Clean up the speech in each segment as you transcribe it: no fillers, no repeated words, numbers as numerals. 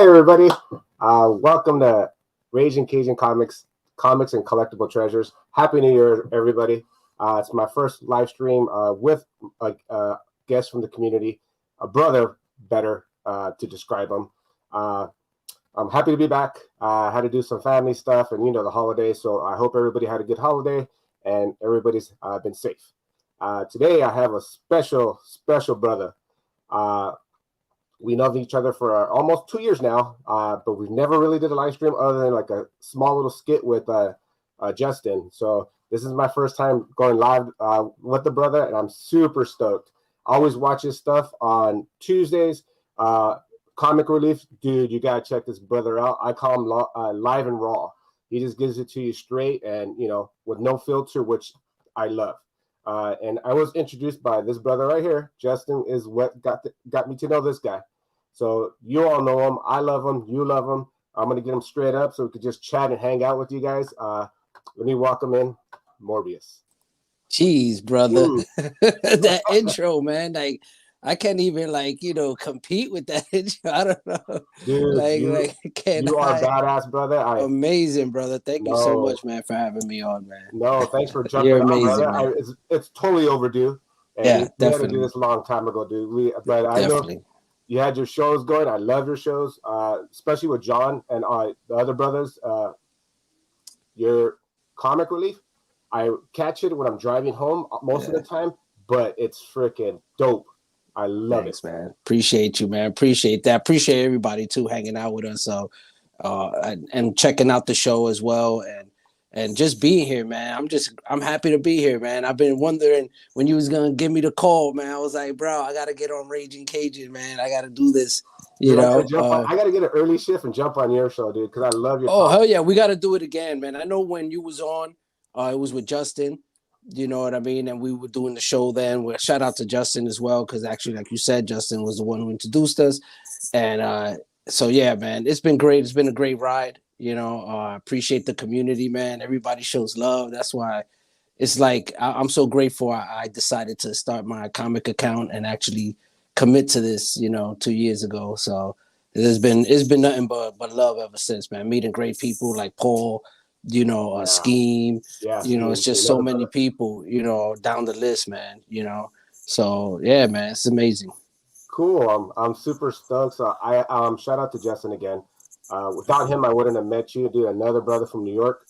everybody. Welcome to Raging Cajun Comics and Collectible Treasures. Happy New Year, everybody. It's my first live stream with a guest from the community, a brother, better to describe him. I'm happy to be back. I had to do some family stuff and, the holidays, so I hope everybody had a good holiday and everybody's been safe. Today, I have a special brother. We know each other for almost 2 years now, but we've never really did a live stream other than like a small little skit with Justin. So this is my first time going live with the brother, and I'm super stoked. I always watch his stuff on Tuesdays. Comic Relief, dude, you gotta check this brother out. I call him live and raw. He just gives it to you straight and with no filter, which I love. And I was introduced by this brother right here. Justin is what got me to know this guy. So you all know him. I love him. You love him. I'm going to get him straight up so we could just chat and hang out with you guys. Let me welcome in Morbius. Jeez, brother. That intro, man. Like, I can't even, compete with that intro. I don't know. Dude, you are badass, brother. Amazing, brother. Thank you so much, man, for having me on, man. No, thanks for jumping You're amazing, on, brother. It's totally overdue. And yeah, we definitely. had to do this a long time ago, dude. But I know you had your shows going. I love your shows, especially with John and the other brothers. Your Comic Relief, I catch it when I'm driving home most of the time, but it's freaking dope. I love it, man. Appreciate you, man. Appreciate that. Appreciate everybody too hanging out with us. So, and checking out the show as well, and just being here, man. I'm happy to be here, man. I've been wondering when you was gonna give me the call, man. I was like, bro, I gotta get on Raging Cajun, man. I gotta do this. I gotta get an early shift and jump on your show, dude, because I love your. Oh, hell yeah, we gotta do it again, man. I know when you was on, it was with Justin. You know what I mean? And we were doing the show then. Shout out to Justin as well, because actually, like you said, Justin was the one who introduced us. And so, yeah, man, it's been great. It's been a great ride. I appreciate the community, man. Everybody shows love. That's why it's like I'm so grateful I decided to start my comic account and actually commit to this, 2 years ago. So it's been nothing but love ever since, man. Meeting great people like Paul, Scheme, it's just so many people, down the list, man, so yeah, man, it's amazing. Cool. I'm super stoked. So I shout out to Justin again. Without him, I wouldn't have met you, dude. Another brother from New York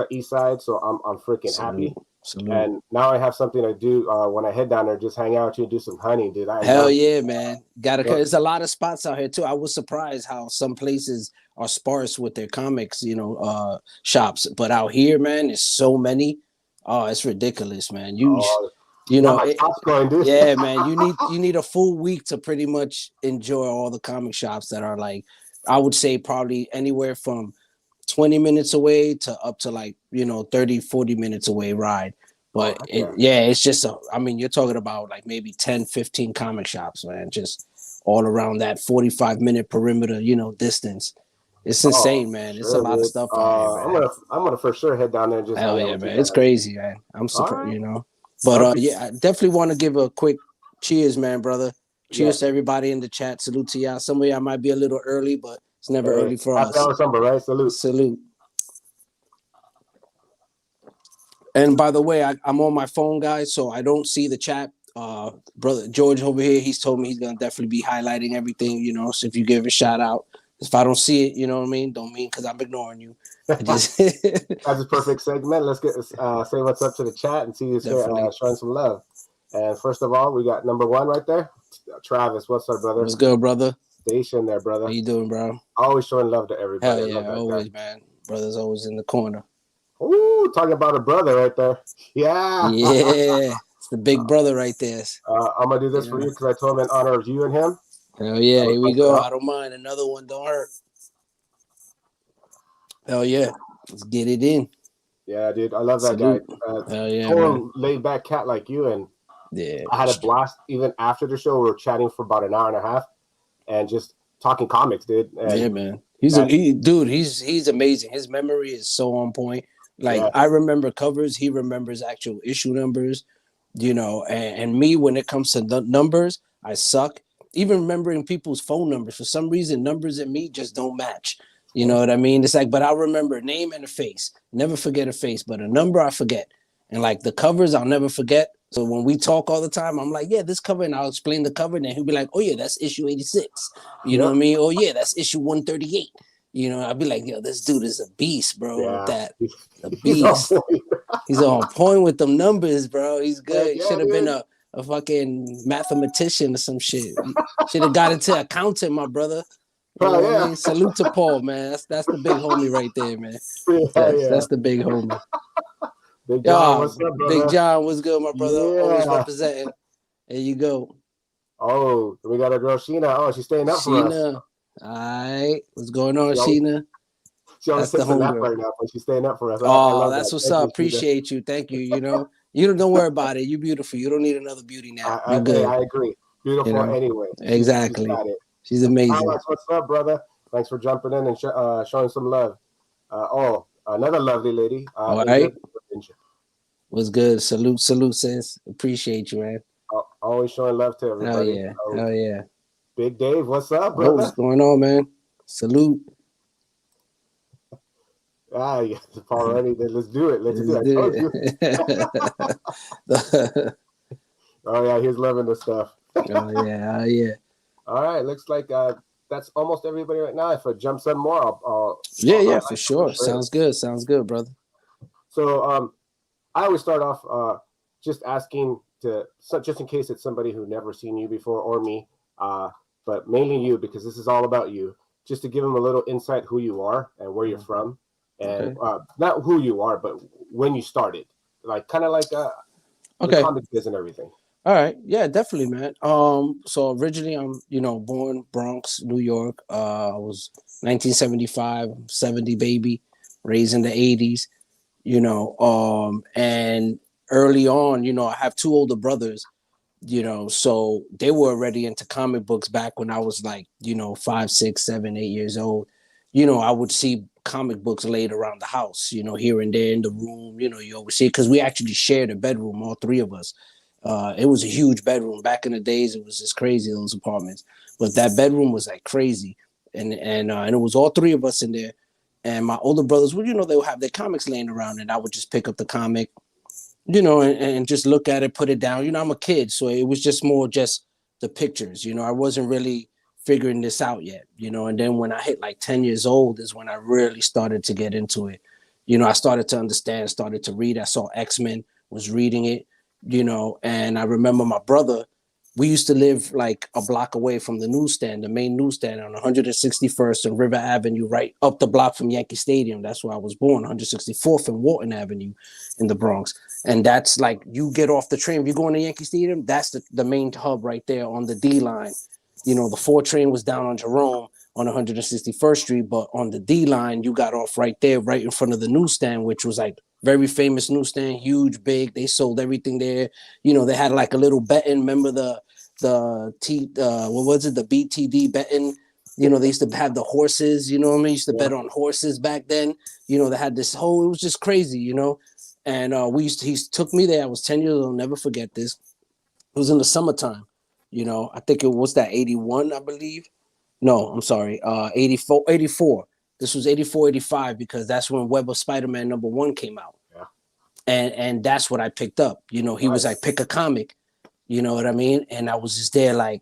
East Side. So I'm freaking happy. Salute. And now I have something to do when I head down there. Just hang out with you and do some hunting, dude. Hell yeah, man. There's a lot of spots out here too. I was surprised how some places are sparse with their comics, shops. But out here, man, there's so many. Oh, it's ridiculous, man. Yeah, man. You need a full week to pretty much enjoy all the comic shops that are like, I would say probably anywhere from 20 minutes away to up to 30, 40 minutes away ride. But it's just, you're talking about like maybe 10, 15 comic shops, man, just all around that 45-minute perimeter, distance. It's insane, man. It's a lot of stuff out here, man. I'm gonna for sure head down there and just hell yeah, man. It's crazy, man. I'm surprised, But I definitely want to give a quick cheers, man, brother. Cheers to everybody in the chat. Salute to y'all. Some of y'all might be a little early, but it's never early for us. Right? Salute. And by the way, I'm on my phone, guys, so I don't see the chat. Brother George over here, he's told me he's gonna definitely be highlighting everything, So if you give a shout out, if I don't see it, don't mean because I'm ignoring you. That's a perfect segment. Let's get say what's up to the chat and see who's showing some love. And first of all, we got number one right there, Travis. What's up, brother? What's good, brother? Station there, brother. How you doing, bro? Always showing love to everybody. Hell yeah, always, man. Brother's always in the corner. Ooh, talking about a brother right there. Yeah. Yeah, it's the big brother right there. I'm gonna do this for you because I told him in honor of you and him. Hell yeah, here we go. I don't mind. Another one don't hurt. Hell yeah, let's get it in. Yeah, dude, I love that guy. Hell yeah, laid back cat like you, and yeah, I had a blast. Even after the show, we were chatting for about an hour and a half, and just talking comics, dude. And yeah, man, he's amazing. His memory is so on point. I remember covers, he remembers actual issue numbers, and me when it comes to numbers, I suck. even remembering people's phone numbers. For some reason, numbers and me just don't match. You know what I mean? It's like, but I'll remember a name and a face. Never forget a face, but a number I forget. And like the covers, I'll never forget. So when we talk all the time, I'm like, yeah, this cover, and I'll explain the cover, and then he'll be like, oh yeah, that's issue 86. You know what I mean? Oh yeah, that's issue 138. You know, I'll be like, yo, this dude is a beast, bro. Yeah. That a beast. He's on point with them numbers, bro. He's good. He should have been a fucking mathematician or some shit. Should have got into accounting, my brother. You know what I mean? Salute to Paul, man. That's the big homie right there, man. That's the big homie. Big John, what's up, brother? Big John, what's good, my brother? Always representing. There you go. Oh, we got our girl Sheena. Oh, she's staying up for us. Sheena. All right. What's going on, Sheena? She always takes a nap right now, but she's staying up for us. Oh, that's what's up. Appreciate you. Thank you. You know, don't worry about it. You're beautiful. You don't need another beauty nap. You're good. I agree. Beautiful anyway. Exactly. She's amazing. Alex, what's up, brother? Thanks for jumping in and showing some love. Another lovely lady. All right. What's good? Salute, sis. Appreciate you, man. Always showing love to everybody. Hell yeah. Big Dave, what's up, brother? What's going on, man? Salute. Yes, already. Let's do it. Let's do it. Oh yeah, he's loving the stuff. Oh yeah. All right, looks like that's almost everybody right now. If I jump some more, I'll for sure. Sounds good, brother. So I always start off just asking just in case it's somebody who never seen you before or me, but mainly you, because this is all about you, just to give them a little insight who you are and where you're from, and not who you are, but when you started, like kind of like the comic biz and everything. All right. Yeah, definitely, man. So originally I'm, born Bronx, New York. I was 1975, 70 baby, raised in the 80s, and early on, I have two older brothers, so they were already into comic books back when I was like, 5, 6, 7, 8 years old. I would see comic books laid around the house, here and there in the room, you always see it because we actually shared a bedroom, all three of us. It was a huge bedroom. Back in the days, it was just crazy, those apartments. But that bedroom was like crazy. And it was all three of us in there. And my older brothers, well, they would have their comics laying around, and I would just pick up the comic, and just look at it, put it down. I'm a kid, so it was just more just the pictures. I wasn't really figuring this out yet, and then when I hit like 10 years old is when I really started to get into it. I started to understand, started to read. I saw X-Men, was reading it. And I remember my brother, we used to live like a block away from the newsstand, the main newsstand on 161st and River Avenue, right up the block from Yankee Stadium. That's where I was born, 164th and Walton Avenue in the Bronx. And that's like, you get off the train, if you're going to Yankee Stadium, that's the main hub right there on the D line. The 4 train was down on Jerome on 161st Street, but on the D line, you got off right there, right in front of the newsstand, which was like very famous newsstand, huge, big. They sold everything there. They had like a little betting. Remember the what was it? The BTD betting. They used to have the horses. You know what I mean? Used to bet on horses back then. They had this whole. It was just crazy. And he took me there. I was 10 years old. I'll never forget this. It was in the summertime. I think it was that 81, I believe. No, I'm sorry. 84. This was 84, 85, because that's when Web of Spider-Man #1 came out. Yeah. And that's what I picked up. He was like, pick a comic. You know what I mean? And I was just there like,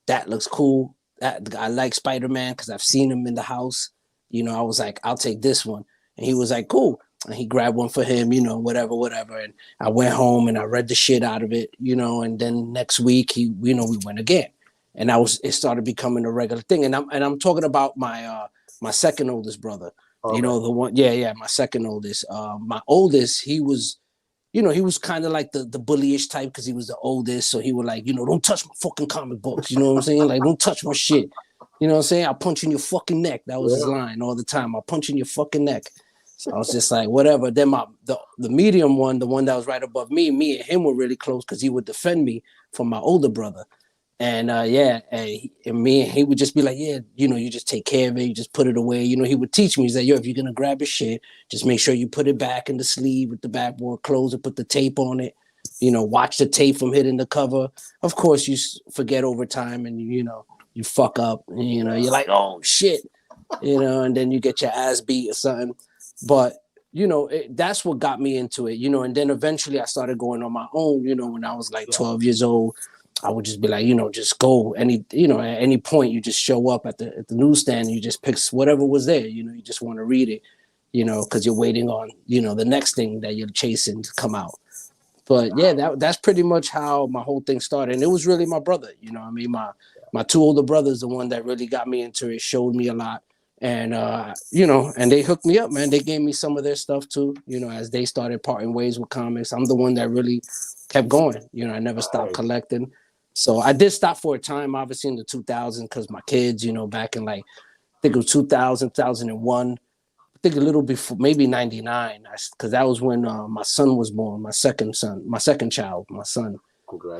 that looks cool. I like Spider-Man because I've seen him in the house. I was like, I'll take this one. And he was like, cool. And he grabbed one for him, whatever. And I went home and I read the shit out of it, and then next week we went again. And it started becoming a regular thing. And I'm talking about my second oldest brother, the one, my second oldest. My oldest, he was kind of like the bullyish type because he was the oldest. So he would like, don't touch my fucking comic books. You know what I'm saying? Like, don't touch my shit. You know what I'm saying? I'll punch in your fucking neck. That was his line all the time. I'll punch in your fucking neck. So I was just like, whatever. Then the medium one, the one that was right above me and him were really close because he would defend me from my older brother. And and me and he would just be like, you just take care of it, you just put it away. He would teach me. He's like, if you're gonna grab your shit, just make sure you put it back in the sleeve with the backboard, close it, put the tape on it, watch the tape from hitting the cover. Of course, you forget over time, and you fuck up. And, you're like, oh shit, and then you get your ass beat or something. But that's what got me into it, and then eventually I started going on my own. When I was like 12 years old, I would just be like, just go at any point, you just show up at the newsstand, and you just pick whatever was there, you just want to read it, because you're waiting on, the next thing that you're chasing to come out. But yeah, that's pretty much how my whole thing started. And it was really my brother, my two older brothers, the one that really got me into it, showed me a lot. And, and they hooked me up, man. They gave me some of their stuff too, as they started parting ways with comics. I'm the one that really kept going. I never stopped collecting. So I did stop for a time, obviously in the 2000s, because my kids, back in like, I think it was 2000, 2001. I think a little before, maybe 99, because that was when my son was born, my second child, my son.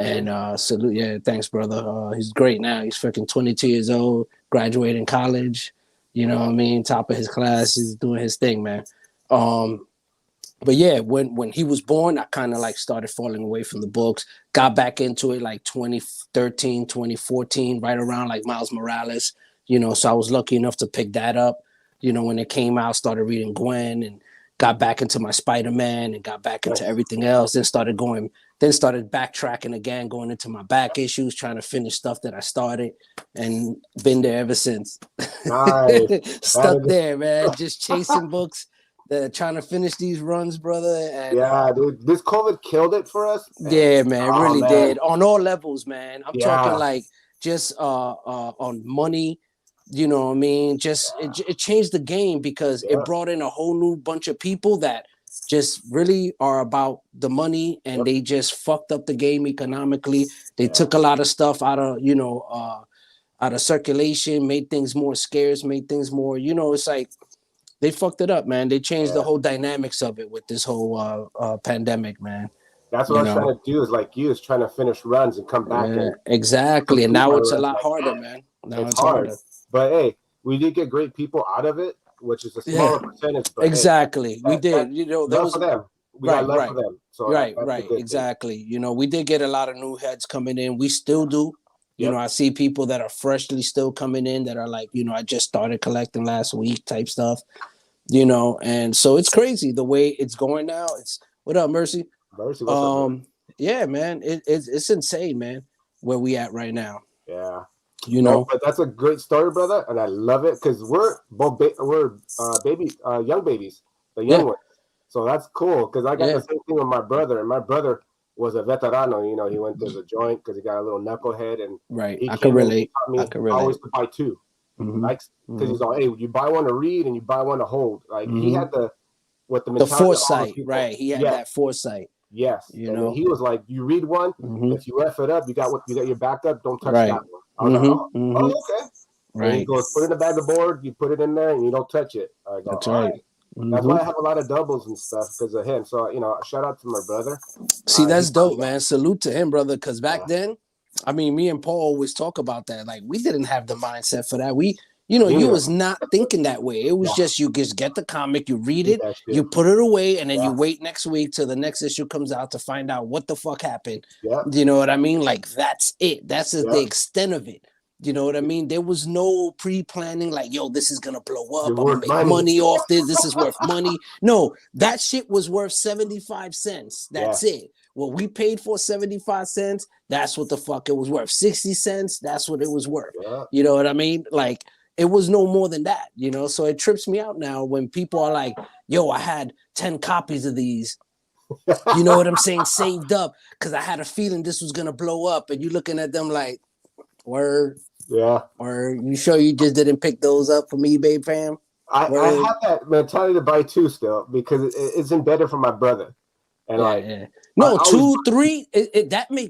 And salute, yeah, thanks, brother. He's great now. He's freaking 22 years old, graduating college. You know what I mean? Top of his class. He's doing his thing, man. But yeah, when he was born, I kind of like started falling away from the books, got back into it like 2013, 2014, right around like Miles Morales, so I was lucky enough to pick that up. When it came out, started reading Gwen and got back into my Spider-Man and got back into everything else. Then started backtracking again, going into my back issues, trying to finish stuff that I started, and been there ever since. Nice. Stuck there, man, just chasing books, trying to finish these runs, brother. And, dude, this COVID killed it for us. Yeah, man, it really did on all levels, man. I'm talking like just on money. You know what I mean? Just it changed the game because it brought in a whole new bunch of people that just really are about the money, and they just fucked up the game economically. They took a lot of stuff out of circulation, made things more scarce, made things more, it's like they fucked it up, man. They changed the whole dynamics of it with this whole pandemic, man. That's what I was trying to do, is trying to finish runs and come back. Exactly. And now it's a lot harder, man. Now it's harder. But hey, we did get great people out of it, which is a smaller percentage. But exactly. We did. There was for them. We got love for them. So right. Exactly. We did get a lot of new heads coming in. We still do. I see people that are freshly still coming in that are like, I just started collecting last week type stuff, and so it's crazy the way it's going now. What up, Mercy? Mercy, what's up, man? Yeah, man, it's insane, man, where we at right now. Yeah. But that's a great story, brother, and I love it because we're both young babies, the young ones. So that's cool because I got the same thing with my brother, and my brother was a veterano. He went to the joint because he got a little knucklehead, and I can relate. I always to buy two, like because he's all, hey, you buy one to read and you buy one to hold. Like he had the foresight, right? He had that foresight. Yes, he was like, you read one, if you F it up, you got your backup. Don't touch that one. I was like, okay. Right. And he goes, put it in the bag of board, you put it in there, and you don't touch it. I go, that's right. That's why I have a lot of doubles and stuff because of him. So, shout out to my brother. See, that's dope, man. Salute to him, brother. Because back then, I mean, me and Paul always talk about that. Like, we didn't have the mindset for that. You was not thinking that way. It was just, you just get the comic, you read it, you put it away, and then you wait next week till the next issue comes out to find out what the fuck happened. Yeah. You know what I mean? Like, that's it. That's the extent of it. You know what I mean? There was no pre-planning like, yo, this is going to blow up. I'm going to make money off this. This is worth money. No, that shit was worth 75 cents. That's it. What we paid for 75 cents, that's what the fuck it was worth. 60 cents, that's what it was worth. Yeah. You know what I mean? Like, it was no more than that, So it trips me out now when people are like, yo, I had 10 copies of these. You know what I'm saying? Saved up because I had a feeling this was going to blow up. And you're looking at them like, word. Yeah. Or you sure you just didn't pick those up from eBay, fam? I have that mentality to buy two still because it's embedded for my brother. And no, 2, 3,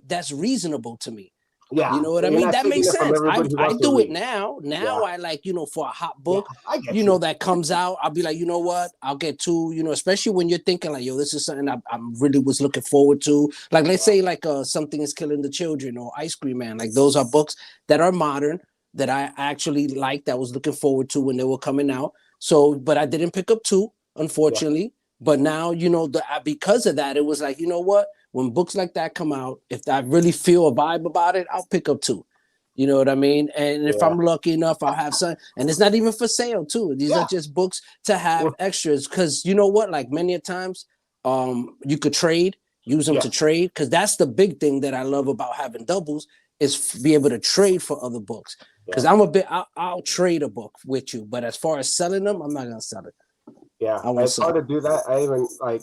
that's reasonable to me. Yeah, you know what I mean? That makes sense. I do it now. I like, for a hot book, that comes out, I'll be like, you know what? I'll get two, especially when you're thinking like, yo, this is something I really was looking forward to. Like, let's say like Something is Killing the Children or Ice Cream Man. Like those are books that are modern that I actually liked, that I was looking forward to when they were coming out. So, but I didn't pick up two, unfortunately. Yeah. But now, because of that, it was like, you know what? when books like that come out, if I really feel a vibe about it, I'll pick up 2. You know what I mean? And if I'm lucky enough, I'll have some. And it's not even for sale too. These are just books to have extras. Because you know what? Like many a times, you could use them to trade. Because that's the big thing that I love about having doubles is be able to trade for other books. Because I'll trade a book with you. But as far as selling them, I'm not gonna sell it. Yeah, it's hard to do that. I even like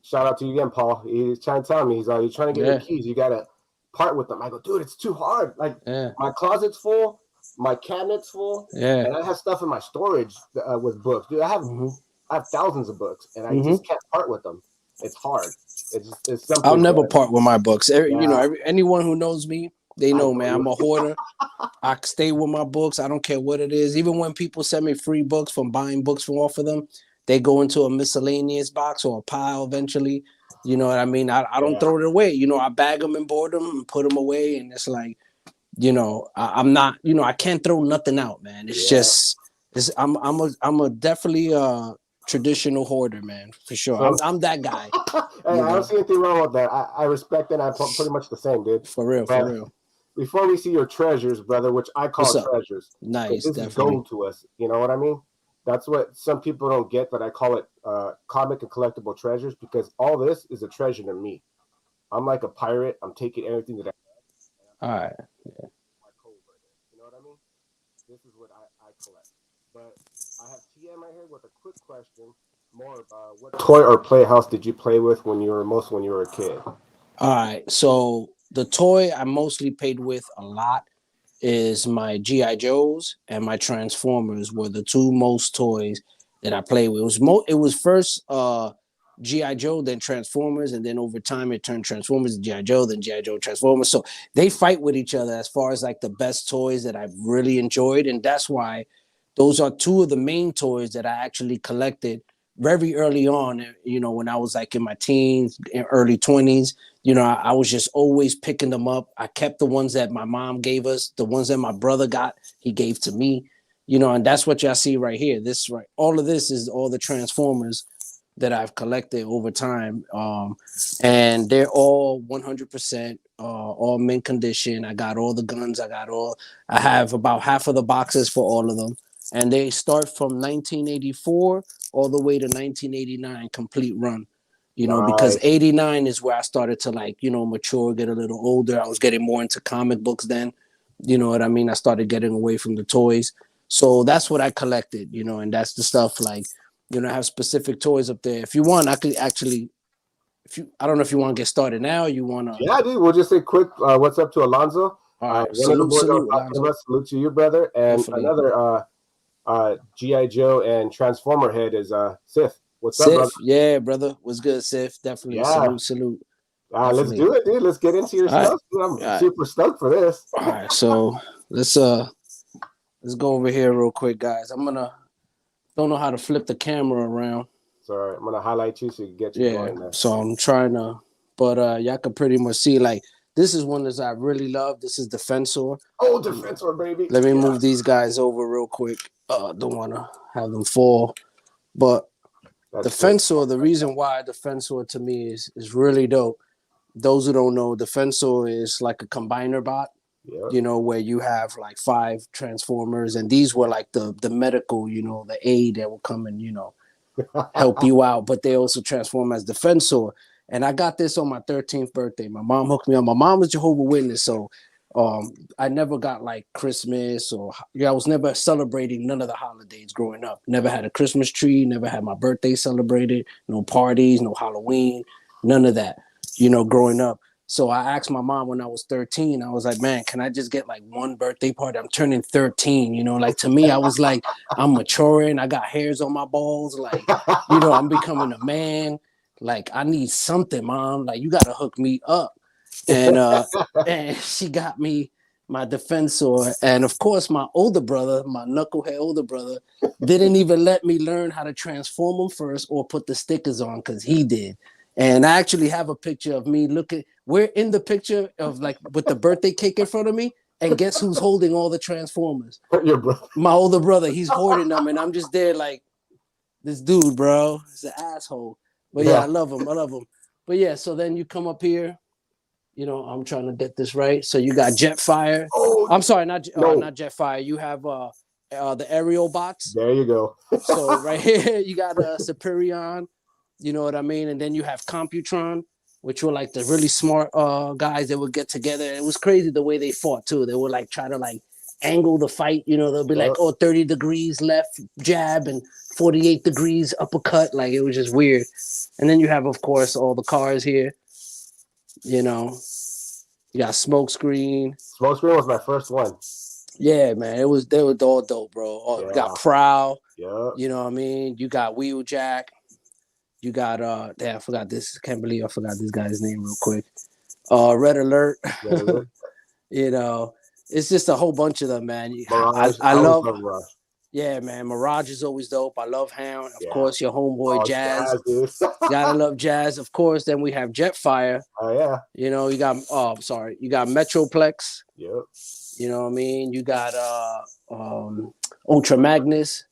shout out to you again, Paul. He's trying to tell me, he's like, you're trying to get your keys, you gotta part with them. I go, dude, it's too hard. Like my closet's full, my cabinet's full, and I have stuff in my storage with books. Dude, I have thousands of books, and I just can't part with them. It's hard. It's something. I'll never part with my books. You know, anyone who knows me, they know, man, I'm a hoarder. I stay with my books. I don't care what it is. Even when people send me free books from buying books from off of them, they go into a miscellaneous box or a pile eventually. You know what I mean? I don't throw it away. You know, I bag them and board them and put them away. And it's like, you know, I'm not, you know, I can't throw nothing out, man. It's just, I'm a definitely traditional hoarder, man, for sure. I'm that guy. Hey, I don't see anything wrong with that. I respect it. I'm pretty much the same, dude. For real. Before we see your treasures, brother, which I call treasures. Nice, this is gold to us. You know what I mean? That's what some people don't get, but I call it comic and collectible treasures, because all this is a treasure to me. I'm like a pirate. I'm taking everything that I have. All right. Yeah. You know what I mean? This is what I collect. But I have TM right here with a quick question. More about what toy or playhouse did you play with when you were a kid? All right. So the toy I mostly played with a lot is my G.I. Joes and my Transformers were the two most toys that I played with. It was first G.I. Joe, then Transformers, and then over time it turned Transformers to G.I. Joe, then G.I. Joe Transformers. So they fight with each other as far as like the best toys that I've really enjoyed. And that's why those are two of the main toys that I actually collected very early on, you know, when I was like in my teens, early 20s. You know, I was just always picking them up. I kept the ones that my mom gave us, the ones that my brother got, he gave to me, you know, and that's what y'all see right here. This right, all of this is all the Transformers that I've collected over time. And they're all 100%, all mint condition. I got all the guns. I have about half of the boxes for all of them. And they start from 1984 all the way to 1989 complete run. You know, because 89 is where I started to like, you know, mature, get a little older. I was getting more into comic books then. You know what I mean? I started getting away from the toys. So that's what I collected, you know, and that's the stuff like, you know, I have specific toys up there. If you want, I could actually, I don't know if you want to get started now. You want to? Yeah, dude. We'll just say quick, what's up to Alonzo? All right, salute to you, brother. And another G.I. Joe and Transformer head is Sith. What's up, brother? Yeah, brother. What's good, Sif? Definitely. Salute. Let's do it, dude. Let's get into your stuff. Dude, I'm super stoked for this. All right, so let's go over here real quick, guys. Don't know how to flip the camera around. Sorry, I'm gonna highlight you so you can get you going there. So I'm trying to, but y'all can pretty much see like this is one that I really love. This is Defensor. Oh, Defensor, baby. Let me move these guys over real quick. Don't want to have them fall, but. Defensor, the reason why Defensor to me is really dope. Those who don't know, Defensor is like a combiner bot, you know, where you have like 5 Transformers, and these were like the medical, you know, the aid that will come and, you know, help you out, but they also transform as Defensor. And I got this on my 13th birthday. My mom hooked me up. My mom was Jehovah's Witness, so I never got like Christmas or I was never celebrating none of the holidays growing up. Never had a Christmas tree, never had my birthday celebrated, no parties, no Halloween, none of that, you know, growing up. So I asked my mom when I was 13, I was like, man, can I just get like one birthday party? I'm turning 13, you know, like to me, I was like, I'm maturing. I got hairs on my balls. Like, you know, I'm becoming a man. Like, I need something, mom. Like, you got to hook me up. And she got me my Defensor. And of course, my older brother, my knucklehead older brother, didn't even let me learn how to transform them first or put the stickers on because he did. And I actually have a picture of me looking. We're in the picture of like with the birthday cake in front of me. And guess who's holding all the Transformers? Your brother. My older brother. He's hoarding them. And I'm just there like, this dude, bro. He's an asshole. But yeah, I love him. But yeah, so then you come up here. You know, I'm trying to get this right. So you got Jetfire. Oh, I'm sorry, not no. Jetfire. You have the aerial bots. There you go. So right here you got Superion. You know what I mean? And then you have Computron, which were like the really smart guys that would get together. It was crazy the way they fought too. They would like try to like angle the fight. You know, they'll be like, 30 degrees left jab and 48 degrees uppercut. Like it was just weird. And then you have, of course, all the cars here. You know, you got Smokescreen. Smokescreen was my first one. Yeah, man, they were all dope, bro. Oh, you got Prowl. Yeah. You know what I mean? You got Wheeljack. You got damn, I forgot this. Can't believe I forgot this guy's name real quick. Red Alert. Red Alert. You know, it's just a whole bunch of them, man. Mirage. I love Mirage. Yeah, man. Mirage is always dope. I love Hound. Of course, your homeboy Jazz. Gotta love Jazz. Of course, then we have Jetfire. Oh, yeah. You know, you got you got Metroplex. Yep. You know what I mean? You got Ultra Magnus,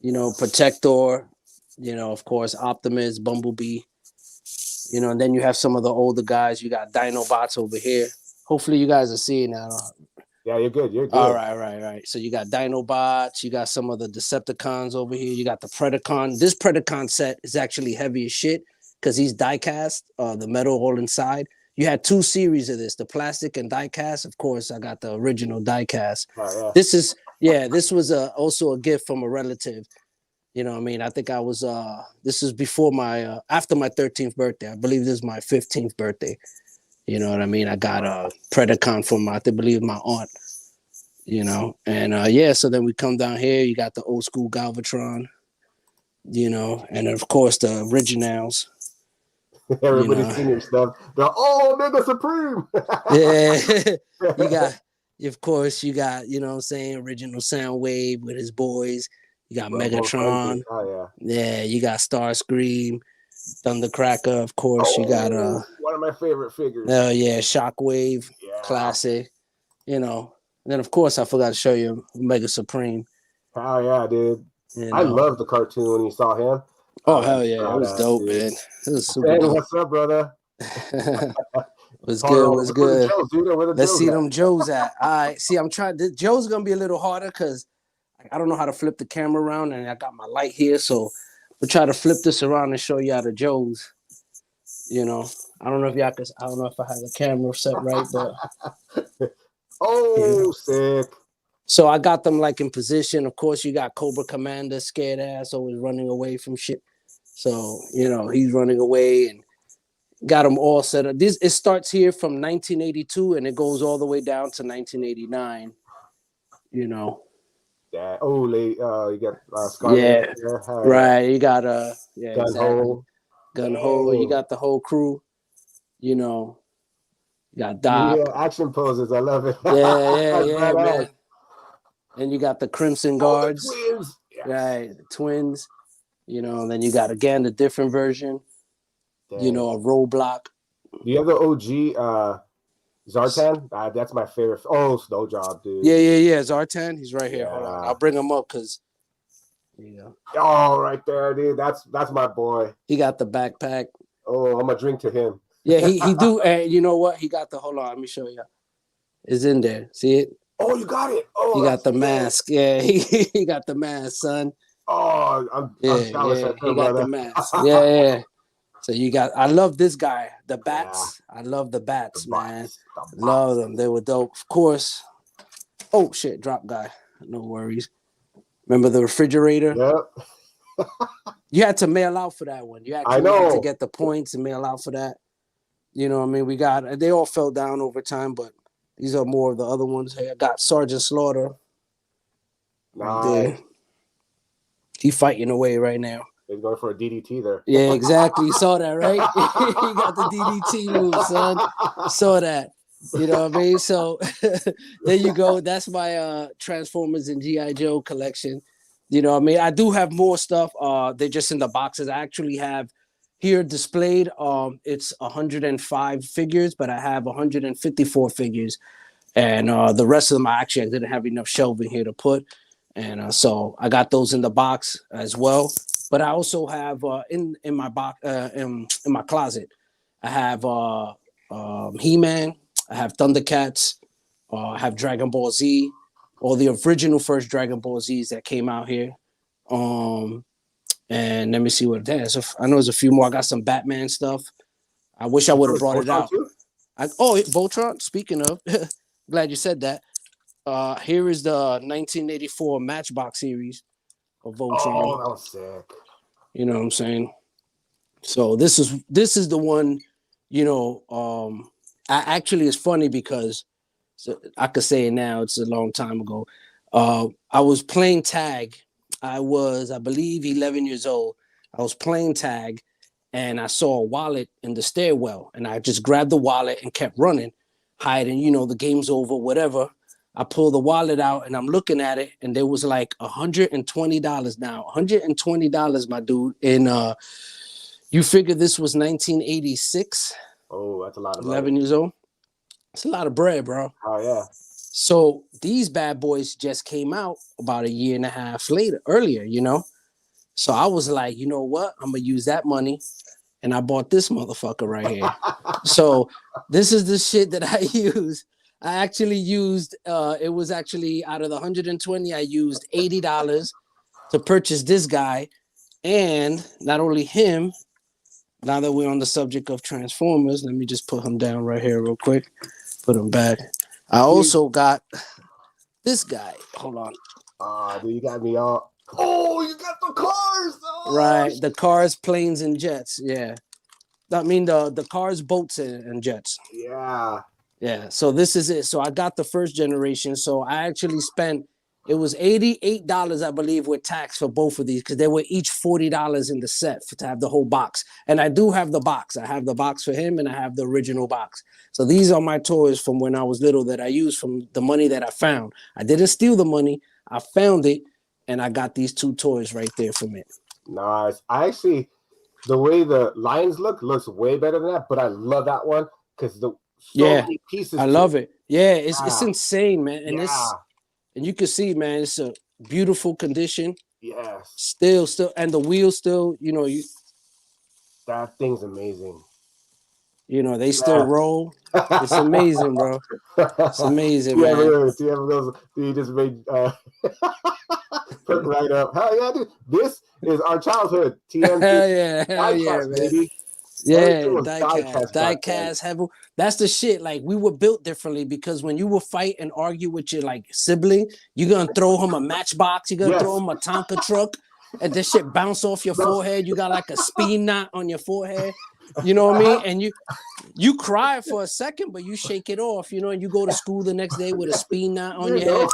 you know, Protector, you know, of course, Optimus, Bumblebee. You know, and then you have some of the older guys. You got Dinobots over here. Hopefully you guys are seeing that. Yeah, you're good. You're good. All right. So you got Dinobots. You got some of the Decepticons over here. You got the Predacon. This Predacon set is actually heavy as shit because he's die-cast, the metal all inside. You had 2 series of this, the plastic and die-cast. Of course, I got the original die-cast. Oh, yeah. This was also a gift from a relative. You know what I mean? I think I was, this is before after my 13th birthday. I believe this is my 15th birthday. You know what I mean? I got a Predacon from I believe my aunt, you know, and so then we come down here, you got the old school Galvatron, you know, and of course the originals. Everybody's seen your stuff. They're Nigga Supreme. Yeah. You got, you know what I'm saying, original Soundwave with his boys. You got Megatron. Oh, yeah. Yeah, you got Starscream. Thundercracker, of course. You got one of my favorite figures. Oh yeah, Shockwave, classic. You know, and then of course I forgot to show you Mega Supreme. Oh yeah, dude. You know? I love the cartoon when you saw him. Oh hell yeah, it was dope, dude. Man. It was super dope. What's up, brother? What's good? Let's see them Joes at. All right, see, I'm trying. Joe's gonna be a little harder because I don't know how to flip the camera around, and I got my light here, so we'll try to flip this around and show you how the Joes. You know, I don't know if I have the camera set right, but sick. So I got them like in position. Of course, you got Cobra Commander, scared ass, always running away from shit. So you know he's running away and got them all set up. It starts here from 1982 and it goes all the way down to 1989. You know. Yeah. You got Scarlet. Yeah. Right. You got Gun-Ho. You got the whole crew. You know. You got Doc. Yeah, action poses. I love it. Yeah, man. And you got the Crimson Guards. The twins. Yes. Right. The twins. You know, and then you got again the different version. Damn. You know, a Roadblock. Do you have the OG Zartan? That's my favorite. Oh, Snow Job, dude. Yeah. Zartan, he's right here. Hold on. I'll bring him up because, you know. Oh, right there, dude. That's my boy. He got the backpack. Oh, I'm gonna drink to him. Yeah, he do. And you know what? He got the. Hold on, let me show you. It's in there. See it? Oh, you got it. Oh, he got the mask. Yeah, he got the mask, son. Oh, I'm jealous of him, he got the mask. Yeah. So you got, I love this guy, the bats. Yeah. I love the bats, man. Love them. They were dope. Of course. Oh, shit. Drop guy. No worries. Remember the refrigerator? Yep. You had to mail out for that one. You actually had to get the points and mail out for that. You know what I mean? They all fell down over time, but these are more of the other ones. Hey, I got Sergeant Slaughter. Nice. He fighting away right now. He's going for a DDT there. Yeah, exactly. You saw that, right? He got the DDT move, son. Saw that. You know what I mean? So there you go. That's my Transformers and G.I. Joe collection. You know what I mean? I do have more stuff. They're just in the boxes. I actually have here displayed. It's 105 figures, but I have 154 figures. And the rest of them, I didn't have enough shelving here to put. And so I got those in the box as well. But I also have in my box in my closet, I have He-Man. I have Thundercats. I have Dragon Ball Z. All the original first Dragon Ball Zs that came out here. And let me see what that is. I know there's a few more. I got some Batman stuff. I wish I would have brought it out. Voltron. Speaking of, glad you said that. Here is the 1984 Matchbox series of Voltron. Oh, that was sick. You know what I'm saying? So this is the one. You know, actually it's funny because I could say it now. It's a long time ago. I was playing tag. I believe, 11 years old. I was playing tag, and I saw a wallet in the stairwell, and I just grabbed the wallet and kept running, hiding. You know, the game's over, whatever. I pulled the wallet out, and I'm looking at it, and there was like $120 now. $120, my dude. And you figure this was 1986. Oh, that's a lot of 11 years old. It's a lot of bread, bro. Oh, yeah. So these bad boys just came out about a year and a half earlier, you know? So I was like, you know what? I'm going to use that money. And I bought this motherfucker right here. So this is the shit that I use. I actually used, it was actually out of the 120, I used $80 to purchase this guy. And not only him, now that we're on the subject of Transformers, let me just put him down right here real quick. Put him back. I also got this guy. Hold on. Dude, you got me all. Oh, you got the cars. Oh, right. The cars, planes, and jets. Yeah. I mean, the cars, boats, and jets. Yeah. Yeah. So this is it. So I got the first generation. So I actually spent, it was $88, I believe, with tax for both of these because they were each $40 in the set to have the whole box. And I do have the box. I have the box for him, and I have the original box. So these are my toys from when I was little that I used from the money that I found. I didn't steal the money. I found it, and I got these two toys right there from it. Nice. I actually, the way the lines looks way better than that, but I love that one because many pieces. I love it. Yeah, it's insane, man. And and you can see, man, it's a beautiful condition. Yes. Still, and the wheels still, you know, that thing's amazing. You know, they still roll. It's amazing, bro. It's amazing, man. You just made put right up. Hell yeah, dude. This is our childhood. TMT. Hell yeah, man. Baby. Yeah, diecast, heavy. That's the shit. Like, we were built differently because when you will fight and argue with your like sibling, you're gonna throw him a matchbox, you're gonna throw him a Tonka truck, and this shit bounce off your forehead. You got like a speed knot on your forehead. You know what I mean? And you cry for a second, but you shake it off, you know, and you go to school the next day with a speed knot on your head.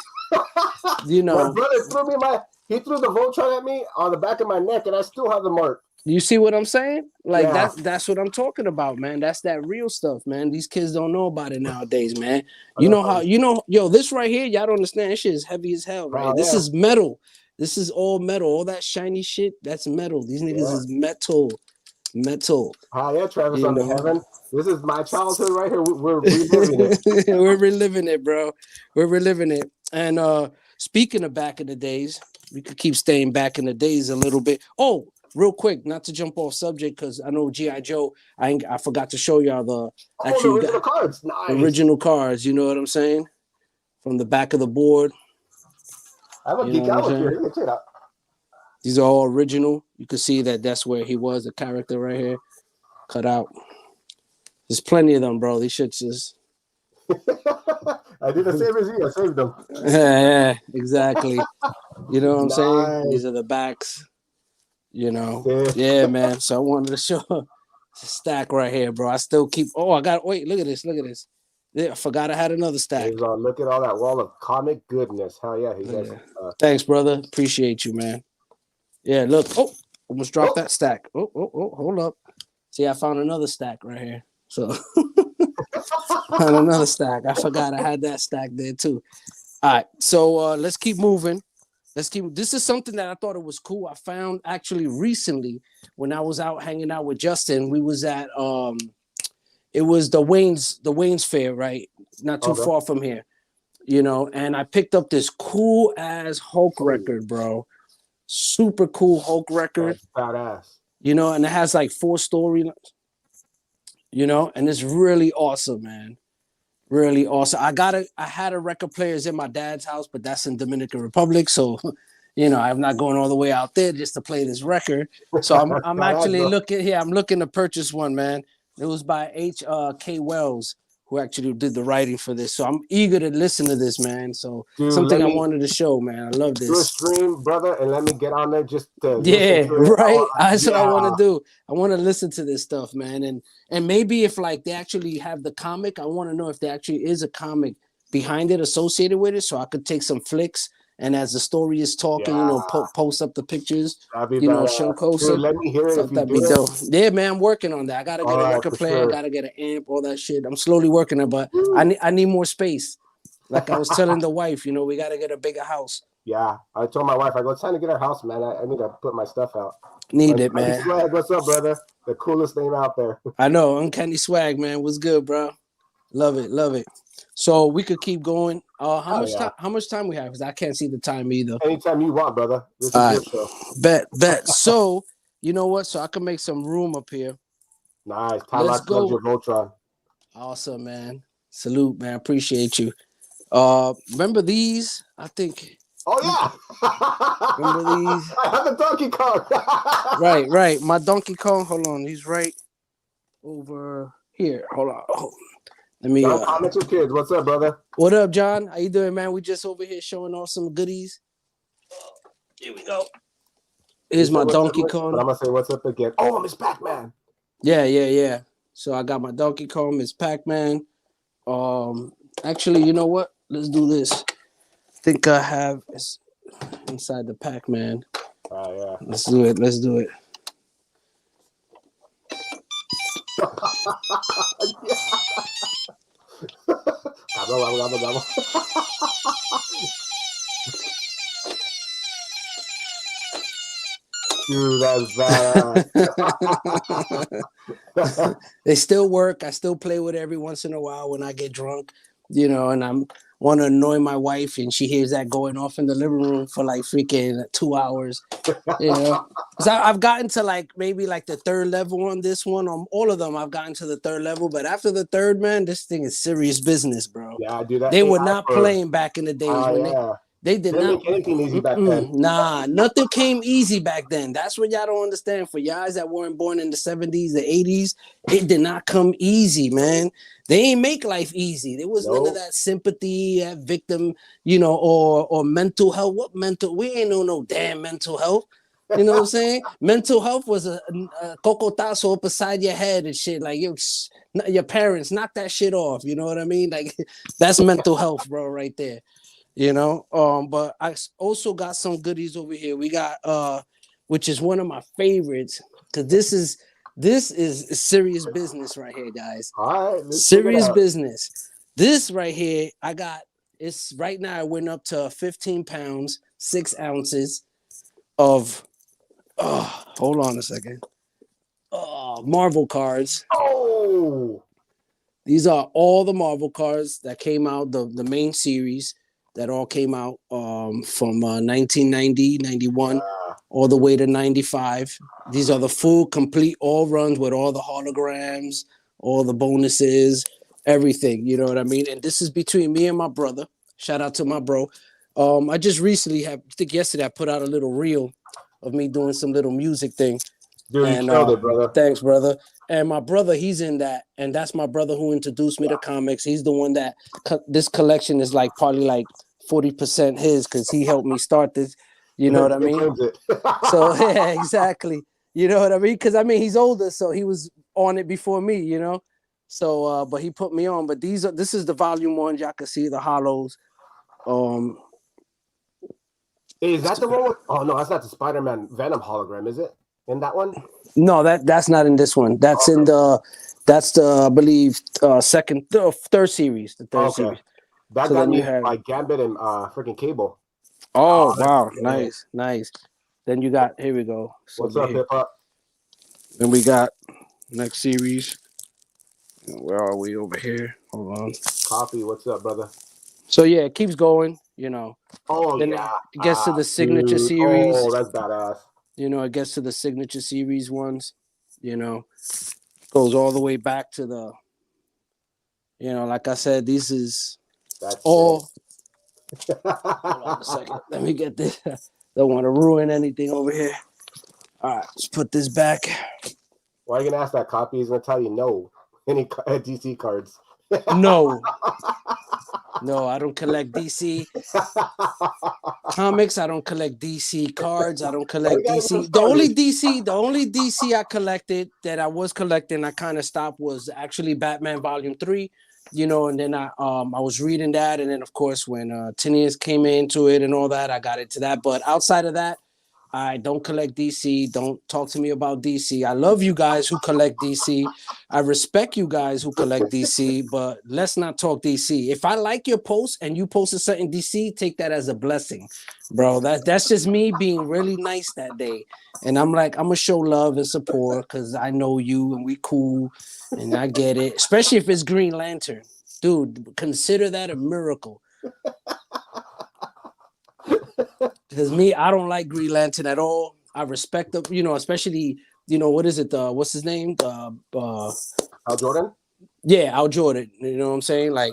You know. My brother he threw the Voltron at me on the back of my neck, and I still have the mark. You see what I'm saying? Like that's what I'm talking about, man. That's that real stuff, man. These kids don't know about it nowadays, man. You know how, yo, this right here, y'all don't understand. This shit is heavy as hell, right? This is metal. This is all metal. All that shiny shit, that's metal. These niggas is metal. Yeah, Travis on the heaven. This is my childhood right here. We're reliving it. We're reliving it, bro. We're reliving it. And speaking of back in the days, we could keep staying back in the days a little bit. Oh, real quick, not to jump off subject, because I know G.I. Joe, I forgot to show y'all the original cards. Nice. Original cards, you know what I'm saying? From the back of the board. I'm a geek out here. Check it out. These are all original. You can see that that's where he was, the character right here, cut out. There's plenty of them, bro. These shits just... I did the same as you. I saved them. Yeah, exactly. You know what I'm saying? These are the backs. You know, yeah, man. So I wanted to show a stack right here, bro. I still keep. Oh, I got. Wait, look at this. Look at this. Yeah, I forgot I had another stack. Look at all that wall of comic goodness. Hell yeah. Thanks, brother. Appreciate you, man. Yeah, look. Oh, almost dropped that stack. Oh, hold up. See, I found another stack right here. So found another stack. I forgot I had that stack there too. All right, so let's keep moving. This is something that I thought it was cool. I found actually recently when I was out hanging out with Justin. We was at it was the Wayne's Fair, right? Not too far from here, you know. And I picked up this cool ass Hulk record, bro. Super cool Hulk record. That's badass. You know, and it has like 4 storylines. you know, and it's really awesome, man. Really awesome. I had a record players in my dad's house, but that's in Dominican Republic, so you know I'm not going all the way out there just to play this record. So I'm actually looking here. I'm looking to purchase one, man. It was by H.K. Wells, who actually did the writing for this. So I'm eager to listen to this, man. So Dude, something I wanted to show, man. I love this. Do a stream, brother, and let me get on there just to yeah, listen to it. right. That's what I want to do. I want to listen to this stuff, man, and maybe if like they actually have the comic, I want to know if there actually is a comic behind it associated with it, so I could take some flicks and as the story is talking, you know, post up the pictures, you know, show closer. Dude, let me hear it. If you that'd be dope. Yeah, man, I'm working on that. I gotta get a record player. I gotta get an amp, all that shit. I'm slowly working on it, but I need more space. Like I was telling the wife, you know, we gotta get a bigger house. Yeah, I told my wife, I go, it's time to get our house, man. I need to put my stuff out. Need it, man. Swag, what's up, brother? The coolest name out there. I know, Uncanny Swag, man. What's good, bro? Love it, love it. So we could keep going. How much time we have? Because I can't see the time either. Anytime you want, brother. This is your show. Bet. So you know what? So I can make some room up here. Nice. Let's go. Your Voltron. Awesome, man. Salute, man. Appreciate you. Remember these? I think. Oh yeah. Remember these? I have a Donkey Kong. right. My Donkey Kong. Hold on. He's right over here. Hold on. Let me. Comics with Kids. What's up, brother? What up, John? How you doing, man? We just over here showing off some goodies. Here we go. Here's my Donkey Kong. But I'm gonna say what's up again. Oh, Miss Pac-Man. Yeah. So I got my Donkey Kong, Miss Pac-Man. Actually, you know what? Let's do this. I think I have inside the Pac-Man. Oh yeah. Let's do it. Dude, that's bad. They still work. I still play with it every once in a while when I get drunk, you know, and I'm want to annoy my wife and she hears that going off in the living room for like freaking 2 hours, you know. Because I've gotten to like maybe like the third level on this one. On all of them, I've gotten to the third level. But after the third, man, this thing is serious business, bro. Yeah, I do that. They were not playing back in the days when they did not make anything easy back then. Nah, nothing came easy back then. That's what y'all don't understand. For y'all that weren't born in the 70s, the 80s, it did not come easy, man. They ain't make life easy. There was none of that sympathy, that victim, you know, or mental health. What mental? We ain't no damn mental health. You know what I'm saying? Mental health was a cocotazo up beside your head and shit. Like your parents knock that shit off. You know what I mean? Like that's mental health, bro, right there. You know, but I also got some goodies over here. We got which is one of my favorites, because this is serious business right here, guys. All right, serious business. This right here, I got. It's right now. I went up to 15 pounds, 6 ounces of. Hold on a second. Marvel cards. Oh, these are all the Marvel cards that came out. The main series. That all came out from 1990, 91, all the way to 95. These are the full, complete, all runs with all the holograms, all the bonuses, everything. You know what I mean? And this is between me and my brother. Shout out to my bro. I just recently I think yesterday I put out a little reel of me doing some little music thing. Dude, you killed it, brother. Thanks, brother. And my brother, he's in that. And that's my brother who introduced me to comics. He's the one that this collection is like probably like 40% his, because he helped me start this. You know what I mean? So, yeah, exactly. You know what I mean? Because, I mean, he's older, so he was on it before me, you know? So, but he put me on. But this is the volume 1. Y'all can see the hollows. Is that the one with, oh, no, that's not the Spider-Man Venom hologram, is it? In that one? No, that's not in this one. That's in that's the, I believe, third series. The third series. That got me like Gambit and freaking Cable. Oh, wow. Nice. Then you got, here we go. So what's up, hip hop? Then we got next series. Where are we over here? Hold on. Coffee, what's up, brother? So yeah, it keeps going, you know. Oh, then it gets to the signature series. Oh, that's badass. You know, it gets to the signature series ones, you know. Goes all the way back to the, like I said, this is That's all. Hold on a second. Let me get this. Don't want to ruin anything over here. All right, let's put this back. Why are you gonna ask that copy? He's gonna tell you no. Any DC cards? No, I don't collect DC comics. I don't collect DC cards. I don't collect DC. The only DC I collected that I was collecting, I kind of stopped, was actually Batman Volume 3. And then I was reading that, and then of course when Tinius came into it and all that, I got into that. But outside of that, I don't collect DC. Don't talk to me about DC. I love you guys who collect DC. I respect you guys who collect DC, but let's not talk DC. If I like your post and you post a certain DC, take that as a blessing, bro. That's just me being really nice that day. And I'm like, I'm gonna show love and support because I know you and we cool and I get it. Especially if it's Green Lantern. Dude, consider that a miracle. Because me, I don't like Green Lantern at all. I respect them, especially, what is it? What's his name? Al Jordan? Yeah, Al Jordan. You know what I'm saying? Like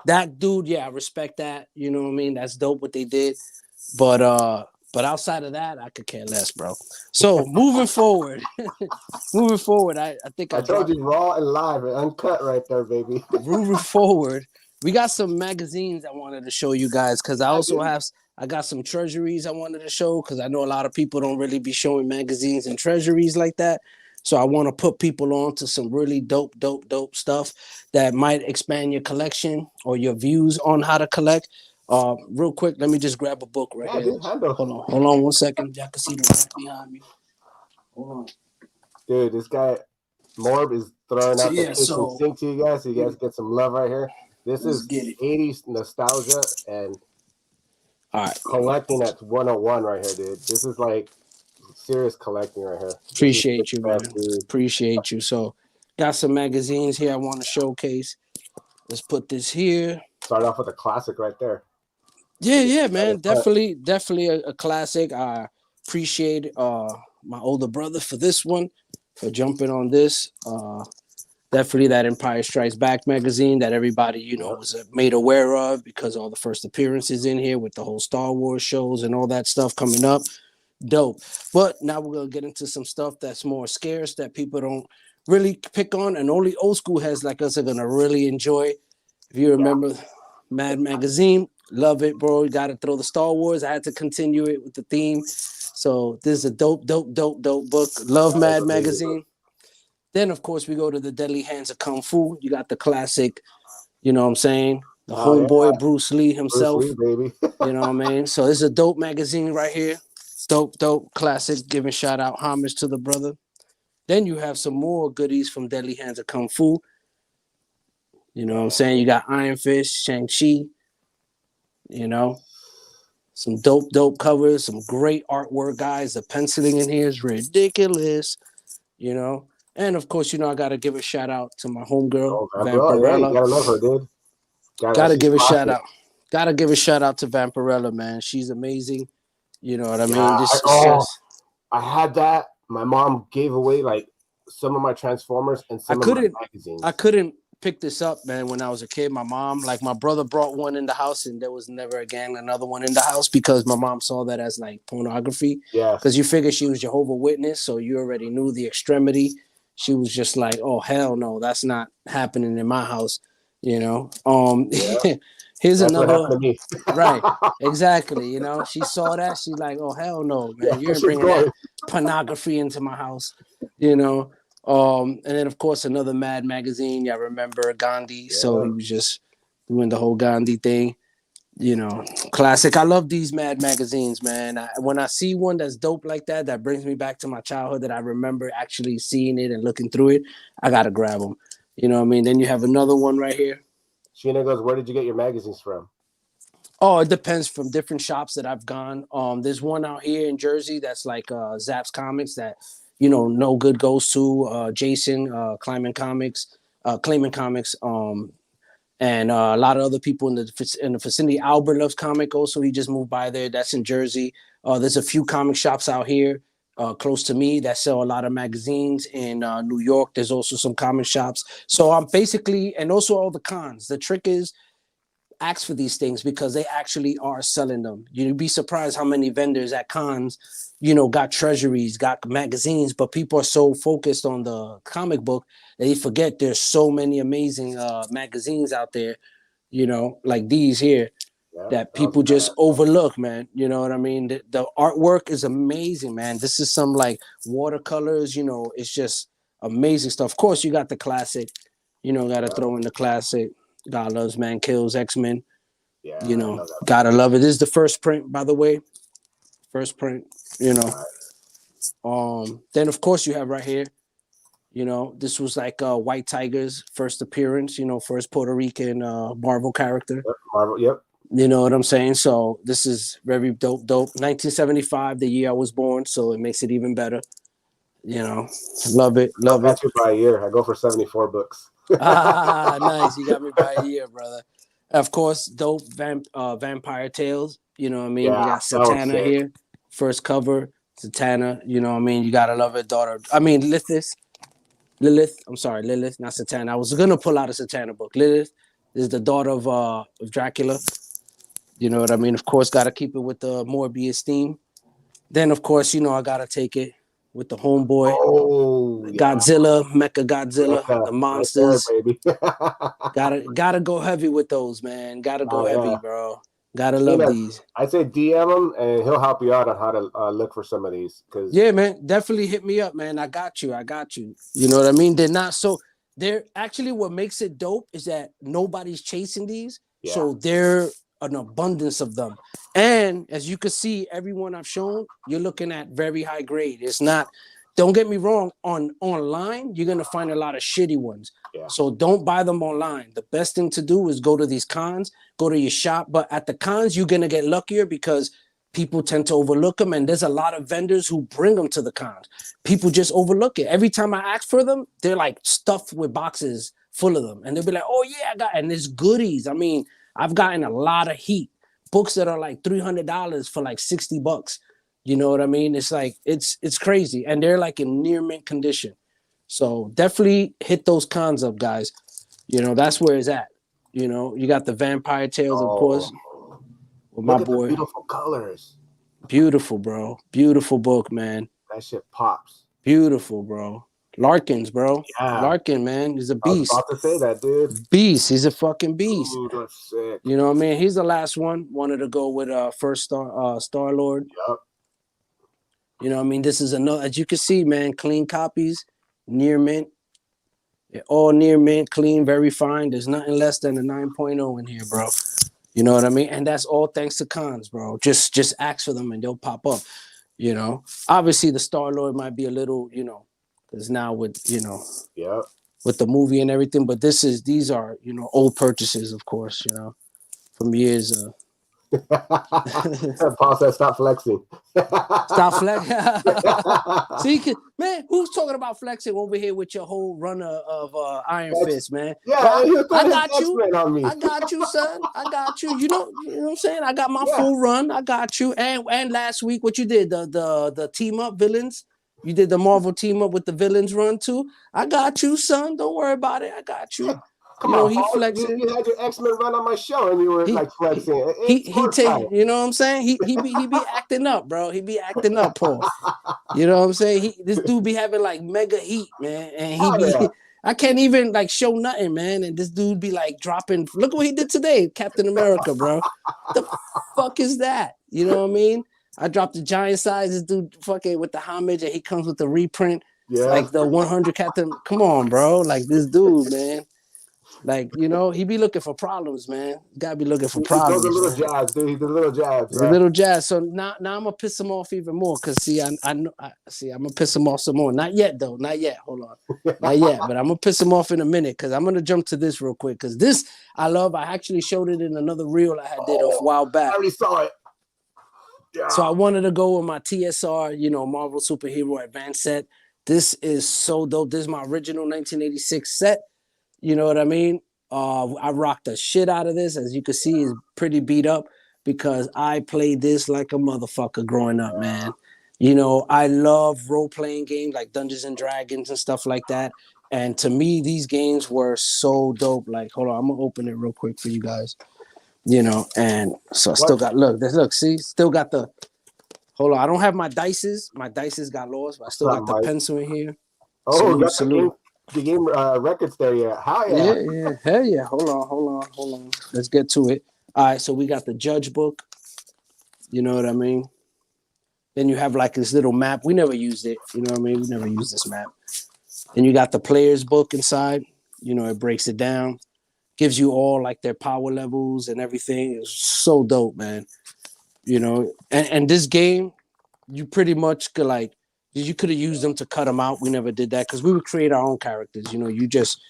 that dude, yeah, I respect that. You know what I mean? That's dope what they did. But outside of that, I could care less, bro. So moving forward, I think I told you raw and live and uncut right there, baby. Moving forward, we got some magazines I wanted to show you guys because I got some treasuries I wanted to show because I know a lot of people don't really be showing magazines and treasuries like that. So I want to put people on to some really dope stuff that might expand your collection or your views on how to collect. Real quick, let me just grab a book right here. Dude, Hold on 1 second. Y'all can see the rack behind me. Hold on. Dude, this guy Morb is throwing out the kitchen sink to you guys, so you guys get some love right here. This is 80s nostalgia and all right, collecting at 101 right here, dude. This is like serious collecting right here. Appreciate you, man. Appreciate you. So, got some magazines here I want to showcase. Let's put this here. Start off with a classic right there. Yeah, man. Definitely a classic. I appreciate my older brother for this one, for jumping on this. Definitely that Empire Strikes Back magazine that everybody, was made aware of because all the first appearances in here with the whole Star Wars shows and all that stuff coming up. Dope. But now we're going to get into some stuff that's more scarce that people don't really pick on and only old school heads like us are going to really enjoy. If you remember Mad Magazine, love it, bro. You got to throw the Star Wars. I had to continue it with the theme. So this is a dope book. Love Mad Magazine. Then, of course, we go to the Deadly Hands of Kung Fu. You got the classic, you know what I'm saying? The homeboy, Bruce Lee himself. Bruce Lee, baby. You know what I mean? So it's a dope magazine right here. Dope, classic. Giving shout out, homage to the brother. Then you have some more goodies from Deadly Hands of Kung Fu. You know what I'm saying? You got Iron Fist, Shang-Chi. Some dope covers, some great artwork, guys. The penciling in here is ridiculous, And of course, I gotta give a shout out to my homegirl, Vampirella. Yeah, you gotta love her, dude. Gotta give a shout out. Gotta give a shout out to Vampirella, man. She's amazing. You know what I mean? I had that. My mom gave away like some of my Transformers and some of my magazines. I couldn't pick this up, man. When I was a kid, my brother brought one in the house, and there was never again another one in the house because my mom saw that as like pornography. Yeah. Because you figure she was Jehovah's Witness, so you already knew the extremity. She was just like, "Oh hell no, that's not happening in my house." Here's that's another. What happened to me. Right, exactly. She saw that. She's like, "Oh hell no, man! You're bringing that pornography into my house." And then of course another Mad magazine. Y'all remember Gandhi? Yeah. So he was just doing the whole Gandhi thing. Classic. I love these Mad magazines, man. When I see one that's dope like that brings me back to my childhood, that I remember actually seeing it and looking through it, I gotta grab them. You know what I mean? Then you have another one right here. Sheena goes, where did you get your magazines from? Oh, it depends from different shops that I've gone. There's one out here in Jersey that's like Zapp's Comics that, No Good goes to. Jason, Clayman Comics, and a lot of other people in the vicinity. Albert loves comic also. He just moved by there. That's in Jersey. There's a few comic shops out here. close to me that sell a lot of magazines. In New York, there's also some comic shops. So I'm basically, and also all the cons. The trick is, ask for these things because they actually are selling them. You'd be surprised how many vendors at cons, got treasuries, got magazines, but people are so focused on the comic book that they forget there's so many amazing magazines out there, like these here, that people just overlook, man. You know what I mean? The artwork is amazing, man. This is some like watercolors, it's just amazing stuff. Of course, you got the classic, got to throw in the classic. God loves, man kills, X-Men. Yeah, gotta love it. This is the first print, by the way. First print, Then of course you have right here, this was like White Tiger's first appearance, first Puerto Rican Marvel character. Marvel, yep. You know what I'm saying? So this is very dope. 1975, the year I was born, so it makes it even better. Love it. I got you by a year. I go for 74 books. Nice. You got me by a year, brother. Of course, dope Vampire Tales. You know what I mean? Yeah, you got Satana here. First cover, Satana. You know what I mean? You gotta love it, daughter. I mean, Lilith. I'm sorry, Lilith, not Satana. I was gonna pull out a Satana book. Lilith is the daughter of Dracula. You know what I mean? Of course, gotta keep it with the Morbius theme. Then, of course, I gotta take it with the homeboy, Godzilla, Mecha Godzilla, the monsters. Right there, gotta go heavy with those, man. Gotta go heavy, bro. Gotta love these. I say DM him and he'll help you out on how to look for some of these. Yeah, man, definitely hit me up, man. I got you. You know what I mean? They're not so. They're actually what makes it dope is that nobody's chasing these, so they're an abundance of them. And as you can see, everyone I've shown, you're looking at very high grade. It's not, don't get me wrong, online, you're going to find a lot of shitty ones. Yeah. So don't buy them online. The best thing to do is go to these cons, go to your shop. But at the cons, you're going to get luckier because people tend to overlook them. And there's a lot of vendors who bring them to the cons. People just overlook it. Every time I ask for them, they're like stuffed with boxes full of them. And they'll be like, oh yeah, and there's goodies. I mean, I've gotten a lot of heat. Books that are like $300 for like $60. You know what I mean? It's like, it's crazy. And they're like in near mint condition. So definitely hit those cons up, guys. That's where it's at. You got the Vampire Tales, of course. With my boy. The beautiful colors. Beautiful, bro. Beautiful book, man. That shit pops. Beautiful, bro. Larkins, bro. Yeah. Larkin, man, he's a beast. I was about to say that, dude. Beast. He's a fucking beast. Ooh, that's sick. You know what I mean? He's the last one. Wanted to go with first Star-Lord. Yep. You know what I mean? This is another, as you can see, man, clean copies, near mint. They're all near mint, clean, very fine. There's nothing less than a 9.0 in here, bro. You know what I mean? And that's all thanks to cons, bro. Just ask for them and they'll pop up. Obviously the Star-Lord might be a little, because now with with the movie and everything, but these are old purchases, of course, from years. Paul said, "Stop flexing." Stop flexing. See, man, who's talking about flexing over here with your whole run of Iron Fist, man? Yeah, I got you. I got you, son. I got you. You know what I'm saying? I got my full run. I got you. And last week, what you did, the team up villains. You did the Marvel team up with the villains run too. I got you, son. Don't worry about it. I got you. Come on, he flexing. You had your X-Men run on my show, and you were like flexing. He take, you know what I'm saying? He be acting up, bro. He be acting up, Paul. You know what I'm saying? This dude be having like mega heat, man, and I can't even like show nothing, man. And this dude be like dropping. Look what he did today, Captain America, bro. The fuck is that? You know what I mean? I dropped the giant size. This dude fucking with the homage, and he comes with the reprint, like the 100 Captain. Come on, bro. Like this dude, man. Like, he be looking for problems, man. Gotta be looking for problems. Those are little jabs, dude. He's a little jabs. Right? A little jabs. So now I'm gonna piss him off even more. Cause see, I know. I'm gonna piss him off some more. Not yet, though. Not yet. Hold on. Not yet. But I'm gonna piss him off in a minute. Cause I'm gonna jump to this real quick. Cause this I love. I actually showed it in another reel I did a while back. I already saw it. Yeah. So I wanted to go with my TSR, Marvel Superhero Advanced set. This is so dope. This is my original 1986 set. You know what I mean? I rocked the shit out of this. As you can see, it's pretty beat up because I played this like a motherfucker growing up, man. You know, I love role-playing games like Dungeons and Dragons and stuff like that. And to me, these games were so dope. Like, hold on, I'm gonna open it real quick for you guys. You know, and so I still What? got look, see, still got the hold on. I don't have my dices. My dices got lost, but I What's still up, got the Mike? pencil in here. Oh, Salute, got salute. the game records there. Yeah. How yeah. Yeah, hell yeah. Hold on. Let's get to it. All right, so we got the judge book. You know what I mean? Then you have like this little map. We never used it. You know what I mean? We never used this map. And you got the player's book inside. You know, it breaks it down, gives you all like their power levels and everything. It's so dope, man. You know, and this game, you pretty much could like you could have used them to cut them out. We never did that because we would create our own characters. You know, you just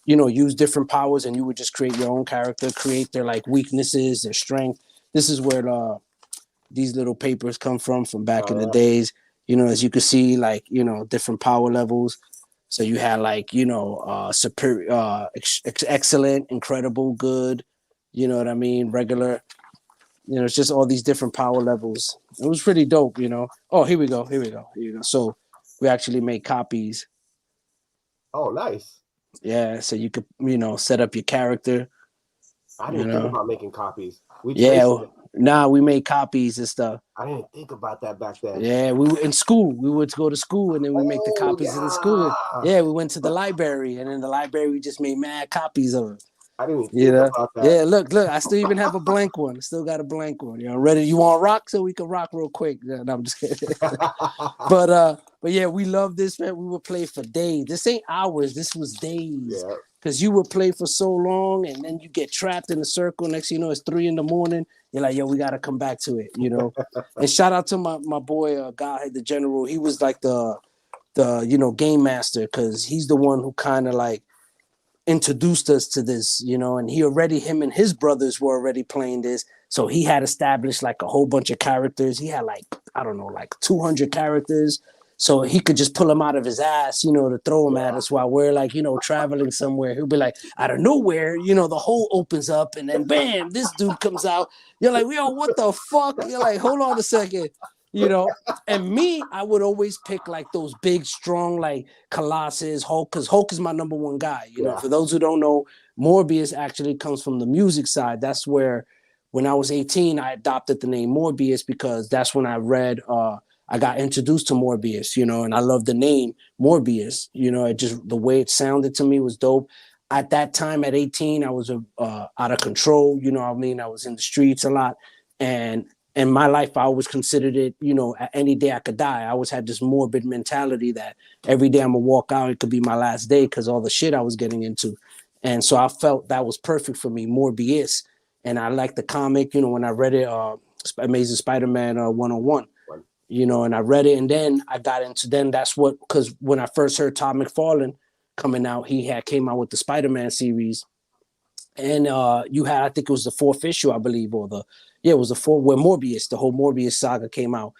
use different powers and you would just create your own character, create their like weaknesses, their strength. This is where these little papers come from back in the Oh days. You know, as you can see, like different power levels. So you had like superior, excellent, incredible, good. You know what I mean? Regular. You know, it's just all these different power levels. It was pretty dope. You know. Oh, here we go. So we actually made copies. yeah. Oh, nice. Yeah, so you could set up your character. I You didn't think know. about making copies. We traced Yeah. it. Nah, we made copies and stuff. I didn't think about that back then. Yeah, we were in school. We would go to school and then we make the Oh copies in the school. yeah. Yeah, we went to the library and in the library we just made mad copies of it. I didn't even You think know? about that. Yeah, look, I still even have a blank one. I still got a blank one. You know, ready? You want to rock so we can rock real quick? No, I'm just kidding. But yeah, we love this, man. We would play for days. This ain't hours. This was days. Yeah. Because you would play for so long and then you get trapped in a circle. Next thing you know, it's 3 a.m. You're like, yo, we got to come back to it, you know? And shout out to my boy, Godhead the General. He was like the game master because he's the one who kind of like introduced us to this, you know, and him and his brothers were already playing this. So he had established like a whole bunch of characters. He had like, I don't know, like 200 characters. So he could just pull them out of his ass, to throw them at us while we're like, traveling somewhere. He'll be like, out of nowhere, the hole opens up and then bam, this dude comes out. You're like, yo, what the fuck? You're like, hold on a second, And me, I would always pick like those big, strong, like Colossus, Hulk, because Hulk is my number one guy. Yeah. For those who don't know, Morbius actually comes from the music side. That's where, when I was 18, I adopted the name Morbius because that's when I read I got introduced to Morbius, and I love the name Morbius. It just, the way it sounded to me was dope. At that time, at 18, I was out of control. I was in the streets a lot. And in my life, I always considered it, any day I could die. I always had this morbid mentality that every day I'm going to walk out, it could be my last day because all the shit I was getting into. And so I felt that was perfect for me, Morbius. And I liked the comic, when I read it, Amazing Spider-Man 101. And I read it, and then I got into, because when I first heard Todd McFarlane coming out, he came out with the Spider-Man series, and you had, I think it was the 4th issue, I believe, it was the 4th, where Morbius, the whole Morbius saga came out.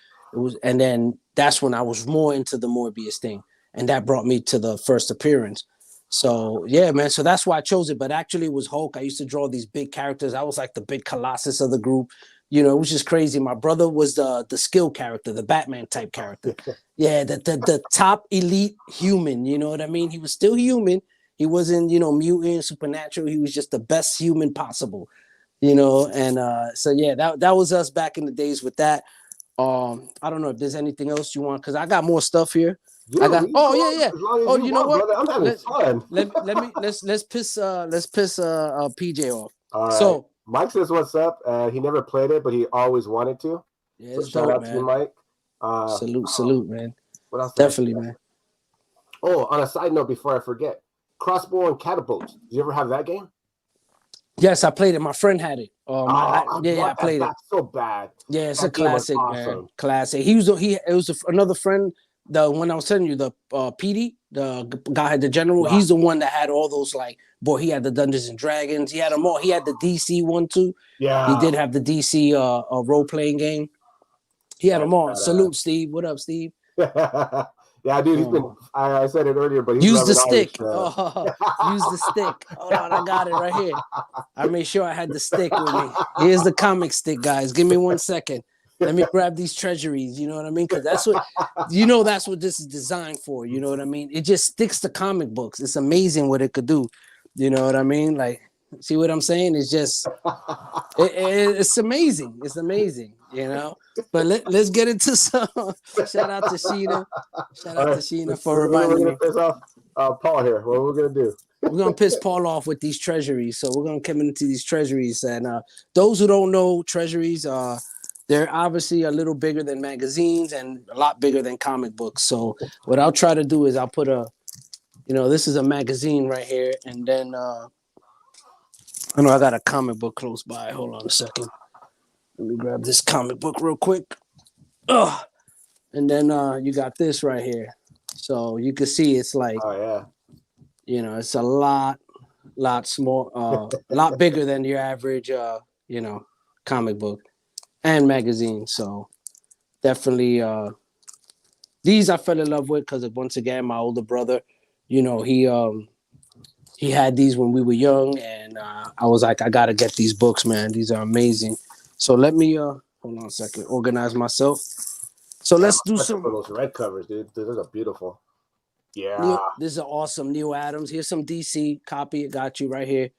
And then that's when I was more into the Morbius thing, and that brought me to the first appearance. So yeah, man. So that's why I chose it. But actually, it was Hulk. I used to draw these big characters. I was like the big Colossus of the group. It was just crazy. My brother was the skill character, the Batman type character. Yeah, the top elite human. You know what I mean? He was still human. He wasn't, mutant, supernatural. He was just the best human possible. And so yeah, that was us back in the days with that. I don't know if there's anything else you want, because I got more stuff here. Dude, I got. Oh yeah. As long as Oh, you know what? Brother, I'm having fun. Let's piss PJ off. All right. So Mike says what's up. He never played it, but he always wanted to. Yeah, so it's shout dope, out man. to you, Mike. Salute, man. What else? Definitely, man. Oh, on a side note, before I forget, Crossbow and Catapult. Did you ever have that game? Yes, I played it. My friend had it. I played it. So bad. Yeah, it's that a classic, awesome. man. Classic. It was another friend. The one I was telling you, the PD, the guy had the general. Yeah. He's the one that had all those, like, boy, he had the Dungeons and Dragons. He had them all. He had the DC one too. Yeah. He did have the DC role playing game. He had them all. Salute, Steve. What up, Steve? Yeah, dude, he's been. I said it earlier, but he's use the stick. Use the stick. Hold on, I got it right here. I made sure I had the stick with me. Here's the comic stick, guys. Give me 1 second. Let me grab these treasuries. You know what I mean? Because that's what this is designed for. You know what I mean? It just sticks to comic books. It's amazing what it could do. You know what I mean? Like, see what I'm saying? It's just, it's amazing. It's amazing. You know. But let's get into some. Shout out to Sheena. Shout out to Sheena for reminding me. We're gonna piss off Paul here. What we're gonna do? We're gonna piss Paul off with these treasuries. So we're gonna come into these treasuries, and those who don't know treasuries, they're obviously a little bigger than magazines and a lot bigger than comic books. So what I'll try to do is I'll put this is a magazine right here, and then I know I got a comic book close by. Hold on a second. Let me grab this comic book real quick. Ugh. And then you got this right here. So you can see it's like, oh yeah, it's a lot small, a lot bigger than your average, comic book and magazine. So definitely these I fell in love with because once again, my older brother, he had these when we were young, and I was like, I gotta get these books, man. These are amazing. So let me hold on a second, organize myself. So let's do some. Those red covers, dude. Those are beautiful. Yeah. This is an awesome Neil Adams. Here's some DC copy. It got you right here.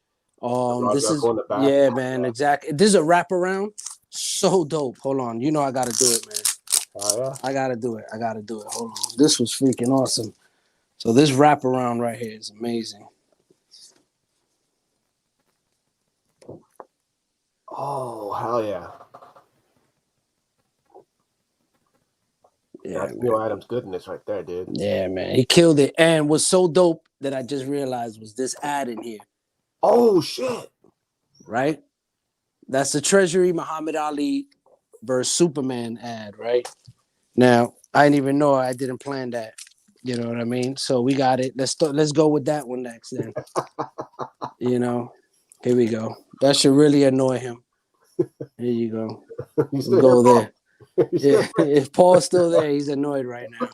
This is man, exactly. This is a wraparound. So dope. Hold on. I gotta do it, man. Oh yeah. I gotta do it. Hold on. This was freaking awesome. So this wraparound right here is amazing. Oh hell yeah. Yeah, that's Neil Adams goodness right there, dude. Yeah, man. He killed it. And what's so dope that I just realized was this ad in here. Oh shit. Right? That's the Treasury Muhammad Ali versus Superman ad, right? Now, I didn't even know. I didn't plan that. You know what I mean? So we got it. Let's go with that one next then. Here we go. That should really annoy him. Here you go. We'll go there. Yeah, if Paul's still there, he's annoyed right now.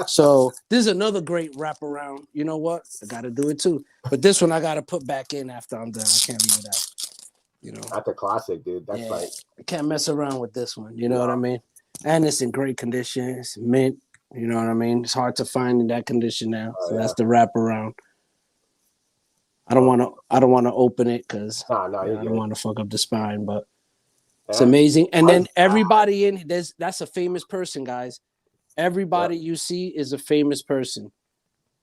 So this is another great wraparound. You know what? I got to do it too. But this one I got to put back in after I'm done. I can't leave it out. That's a classic, dude. That's like I can't mess around with this one. You know what I mean? And it's in great condition. It's mint. You know what I mean? It's hard to find in that condition now. So that's the wraparound. I don't want to open it because I don't want to fuck up the spine, but. It's amazing. And then everybody in that's a famous person, guys. Everybody you see is a famous person.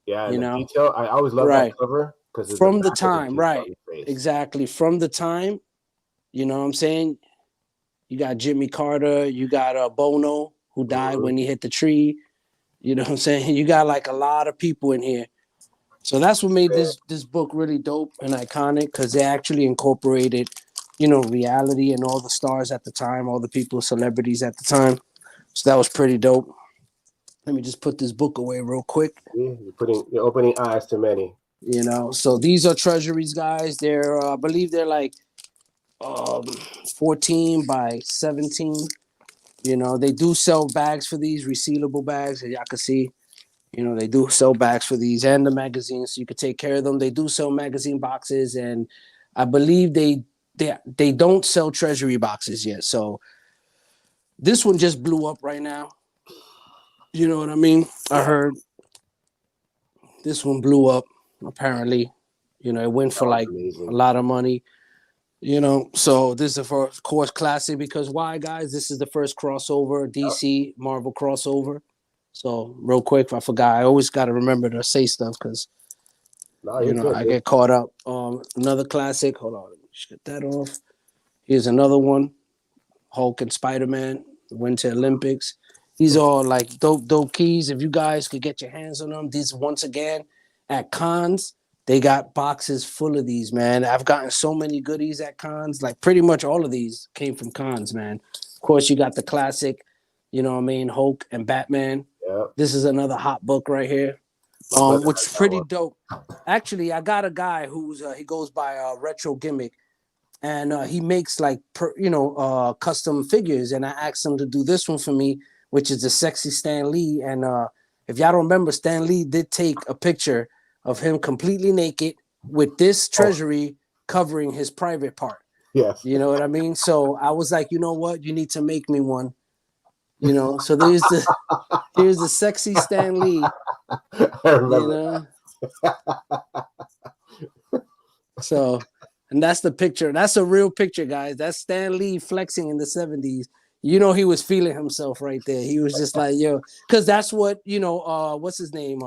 Yeah, detail. I always love that cover because from the time, right? Exactly. From the time, you know what I'm saying? You got Jimmy Carter, you got Bono, who died when he hit the tree. You know what I'm saying? You got like a lot of people in here. So that's what made this book really dope and iconic because they actually incorporated reality and all the stars at the time, all the people, celebrities at the time. So that was pretty dope. Let me just put this book away real quick. You're opening eyes to many. So these are treasuries, guys. They're, I believe they're like 14 by 17. They do sell bags for these, resealable bags, as y'all can see. They do sell bags for these and the magazines, so you could take care of them. They do sell magazine boxes, and I believe they don't sell treasury boxes yet. So this one just blew up right now. You know what I mean? I heard this one blew up, apparently. It went for like a lot of money. So this is of course classic because why, guys? This is the first crossover, DC Marvel crossover. So real quick, if I forgot, I always got to remember to say stuff because I get caught up. Another classic. Hold on. Just get that off. Here's another one. Hulk and Spider-Man, Winter Olympics. These are all like dope keys. If you guys could get your hands on them, these once again at cons, they got boxes full of these, man. I've gotten so many goodies at cons. Like pretty much all of these came from cons, man. Of course, you got the classic, Hulk and Batman. Yep. This is another hot book right here. Which is pretty dope. Actually, I got a guy who's he goes by Retro Gimmick, and he makes like custom figures. And I asked him to do this one for me, which is the sexy Stan Lee. And if y'all don't remember, Stan Lee did take a picture of him completely naked with this treasury covering his private part. Yes. You know what I mean? So I was like, you know what? You need to make me one You know, so here's the sexy Stan Lee. I remember. You know. So, and that's the picture. That's a real picture, guys. That's Stan Lee flexing in the 70s. You know, he was feeling himself right there. He was just like, yo, because that's what, you know, what's his name?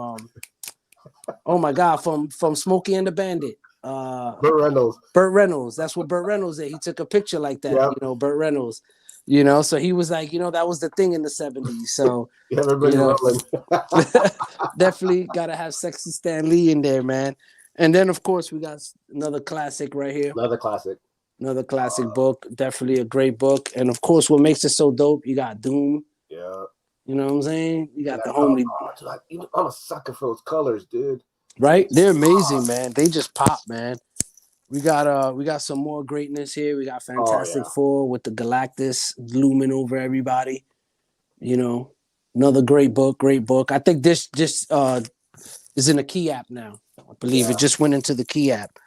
Oh my God, from Smokey and the Bandit. Burt Reynolds. Burt Reynolds. That's what Burt Reynolds did. He took a picture like that, Yep. you know, Burt Reynolds. You know, so he was like, you know, that was the thing in the 70s. So Everybody rolling. definitely gotta have sexy Stan Lee in there, man. And then of course we got another classic right here. Another classic. Another classic book. Definitely a great book. And of course, what makes it so dope, you got Doom. Yeah. You know what I'm saying? You got the homie. I'm a sucker for those colors, dude. Right? They're amazing, man. They just pop, man. We got some more greatness here. We got Fantastic Four with the Galactus looming over everybody. You know, another great book. I think this just is in the Key app now. I believe it just went into the Key app.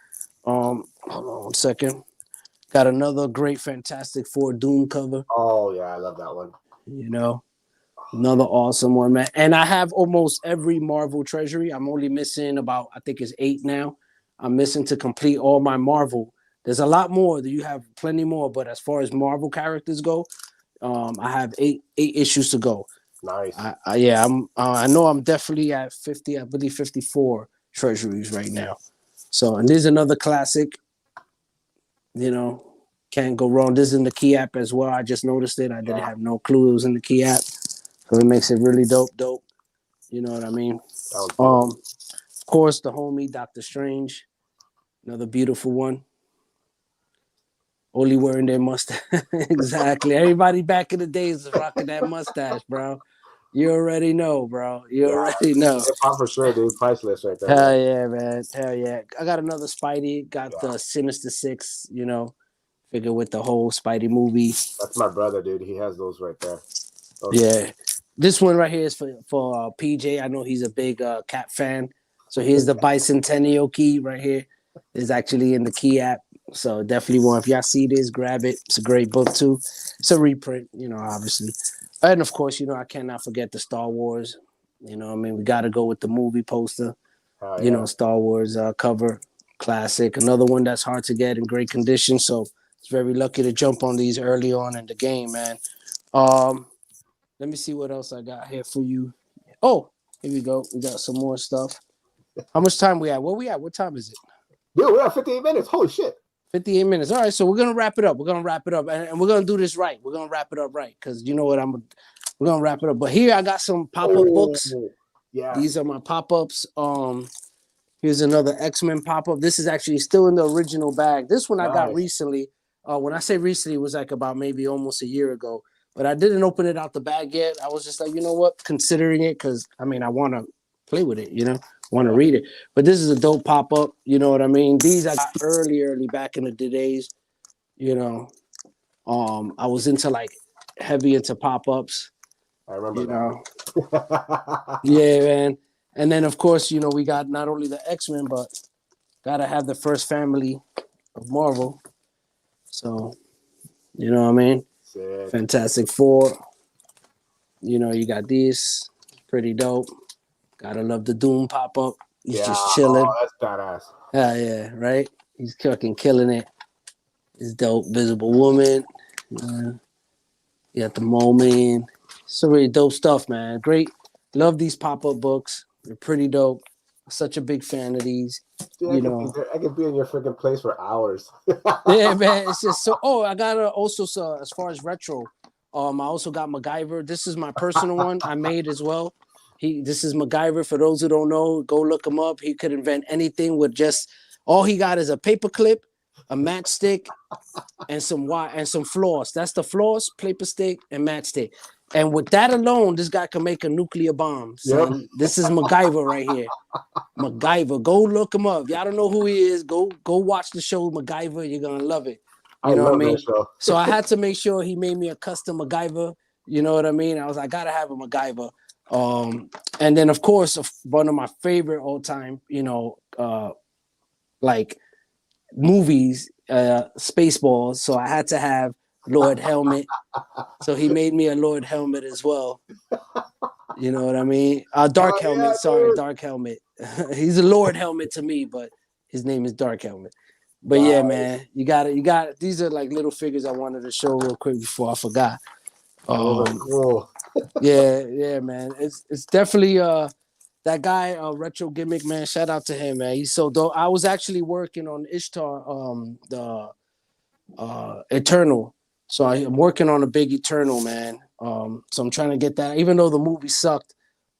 Hold on 1 second. Got another great Fantastic Four Doom cover. Oh yeah, I love that one. You know, another awesome one, man. And I have almost every Marvel treasury. I'm only missing about, I think it's 8 now. I'm missing to complete all my Marvel. There's a lot more. You have plenty more, but as far as Marvel characters go, I have eight issues to go. Nice. I know I'm definitely at 50. I believe 54 treasuries right now. So, and there's another classic. You know, can't go wrong. This is in the Key app as well. I just noticed it. I didn't have no clue it was in the Key app, so it makes it really dope. You know what I mean? Of course, the homie Doctor Strange, another beautiful one. Only wearing their mustache. Exactly. Everybody back in the days was rocking that mustache, bro. You already know, bro. You already know. Hip-hop for sure, dude. Priceless right there. Hell yeah, man. Hell yeah. I got another Spidey. Got the Sinister Six, you know. Figure with the whole Spidey movie. That's my brother, dude. He has those right there. This one right here is for PJ. I know he's a big Cat fan. So here's the Bicentennial Key right here. It's actually in the Key app. So definitely if y'all see this, grab it. It's a great book too. It's a reprint, you know, obviously. And of course, you know, I cannot forget the Star Wars. You know, I mean, we got to go with the movie poster. You know, Star Wars cover, classic. Another one that's hard to get in great condition. So it's very lucky to jump on these early on in the game, man. Let me see what else I got here for you. Oh, here we go. We got some more stuff. How much time we at? Where we at? What time is it? Dude, we're at 58 minutes. Holy shit. 58 minutes. All right, so we're gonna wrap it up. And we're gonna do this right. We're gonna wrap it up right because you know what we're gonna wrap it up. But here I got some pop-up books. Yeah, these are my pop-ups. Here's another X-Men pop-up. This is actually still in the original bag. This one I got recently. When I say recently, it was like about maybe almost a year ago. But I didn't open it out the bag yet. I was just like, you know what, considering it because I mean I want to play with it, you know. Want to read it, but this is a dope pop-up, you know what I mean. These I got early back in the days, you know. I was into like heavy into pop-ups, I remember, you know. Yeah, man. And then of course, you know, we got not only the X-Men but gotta have the first family of Marvel. So you know what I mean. Sick. Fantastic Four, you know, you got these pretty dope. Gotta love the Doom pop-up. He's just chilling. Oh, that's badass. Yeah, right? He's fucking killing it. It's dope. Visible Woman. You got the Moment. So really dope stuff, man. Great. Love these pop-up books. They're pretty dope. Such a big fan of these. Dude, I could be in your freaking place for hours. Yeah, man. It's just so. Oh, I got also as far as retro. I also got Macgyver. This is my personal one I made as well. This is Macgyver. For those who don't know, go look him up. He could invent anything with just all he got is a paper clip, a matchstick, and some wire and some floss. That's the floss, paper stick, and matchstick. And with that alone, this guy can make a nuclear bomb. Son. Yep. This is Macgyver right here. Macgyver. Go look him up. If y'all don't know who he is, go watch the show Macgyver. You're gonna love it. You know what I mean? So I had to make sure he made me a custom Macgyver. You know what I mean? I was like, I gotta have a Macgyver. And then of course one of my favorite all-time, you know, like movies, Spaceballs. So I had to have Lord Helmet. So he made me a Lord Helmet as well. You know what I mean? Dark Helmet, yeah, sorry, dude. Dark Helmet. He's a Lord Helmet to me, but his name is Dark Helmet. But yeah, Nice. man, you got it. These are like little figures I wanted to show real quick before I forgot. Those are cool. Yeah, man. It's definitely that guy, Retro Gimmick, man. Shout out to him, man. He's so dope. I was actually working on Ishtar, the Eternal. So I'm working on a big Eternal, man. So I'm trying to get that, even though the movie sucked.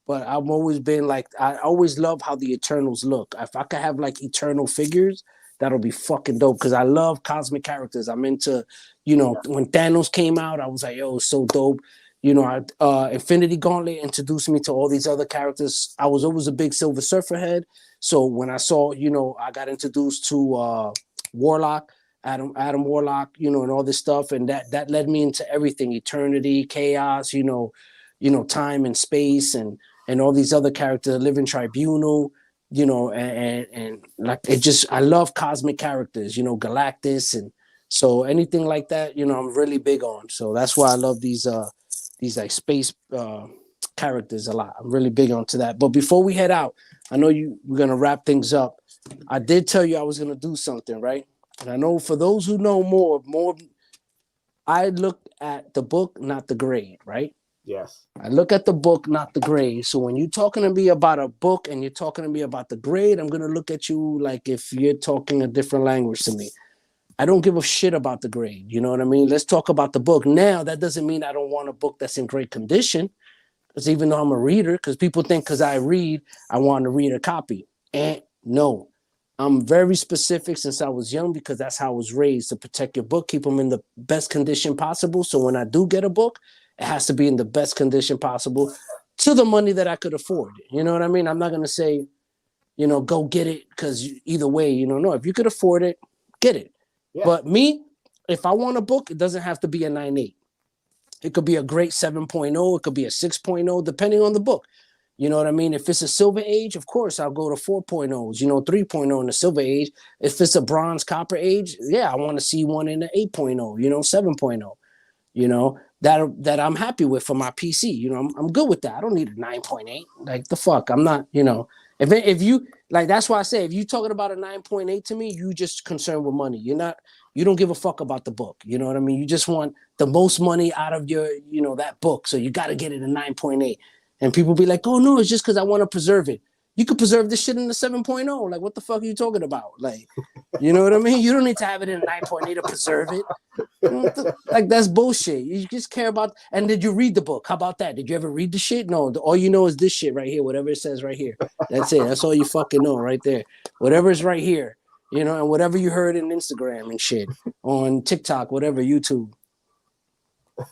But I've always been like, I always love how the Eternals look. If I could have like Eternal figures, that'll be fucking dope. Because I love cosmic characters. I'm into, when Thanos came out, I was like, yo, it's so dope. Infinity Gauntlet introduced me to all these other characters. I was always a big Silver Surfer head. So when I saw, I got introduced to Warlock, Adam Warlock, and all this stuff, and that led me into everything: eternity, chaos, time and space, and all these other characters, Living Tribunal, and like it just, I love cosmic characters, Galactus, and so anything like that, I'm really big on. So that's why I love these like space characters a lot. I'm really big onto that. But before we head out, I know we're gonna wrap things up. I did tell you I was gonna do something, right? And I know for those who know more, I looked at the book, not the grade, right? Yes. I look at the book, not the grade. So when you're talking to me about a book and you're talking to me about the grade, I'm gonna look at you like if you're talking a different language to me. I don't give a shit about the grade. You know what I mean? Let's talk about the book. Now, that doesn't mean I don't want a book that's in great condition. Because even though I'm a reader, because people think because I read, I want to read a copy. And no, I'm very specific since I was young because that's how I was raised, to protect your book, keep them in the best condition possible. So when I do get a book, it has to be in the best condition possible to the money that I could afford. You know what I mean? I'm not going to say, go get it because either way, no, if you could afford it, get it. Yeah. But me, if I want a book, it doesn't have to be a 9.8. It could be a great 7.0. It could be a 6.0, depending on the book. You know what I mean? If it's a silver age, of course, I'll go to 4.0s, 3.0 in the silver age. If it's a bronze copper age, yeah, I want to see one in the 8.0, 7.0, that I'm happy with for my PC. I'm good with that. I don't need a 9.8. Like, the fuck? I'm not, if you, like, that's why I say, if you talking about a 9.8 to me, you just concerned with money. You don't give a fuck about the book. You know what I mean? You just want the most money out of your, that book. So you got to get it a 9.8. And people be like, oh, no, it's just because I want to preserve it. You could preserve this shit in the 7.0. Like, what the fuck are you talking about? Like, you know what I mean? You don't need to have it in a 9.8 to preserve it. Like, that's bullshit. You just care about, and did you read the book? How about that? Did you ever read the shit? No, all you know is this shit right here, whatever it says right here. That's it. That's all you fucking know right there. Whatever is right here, and whatever you heard in Instagram and shit, on TikTok, whatever, YouTube.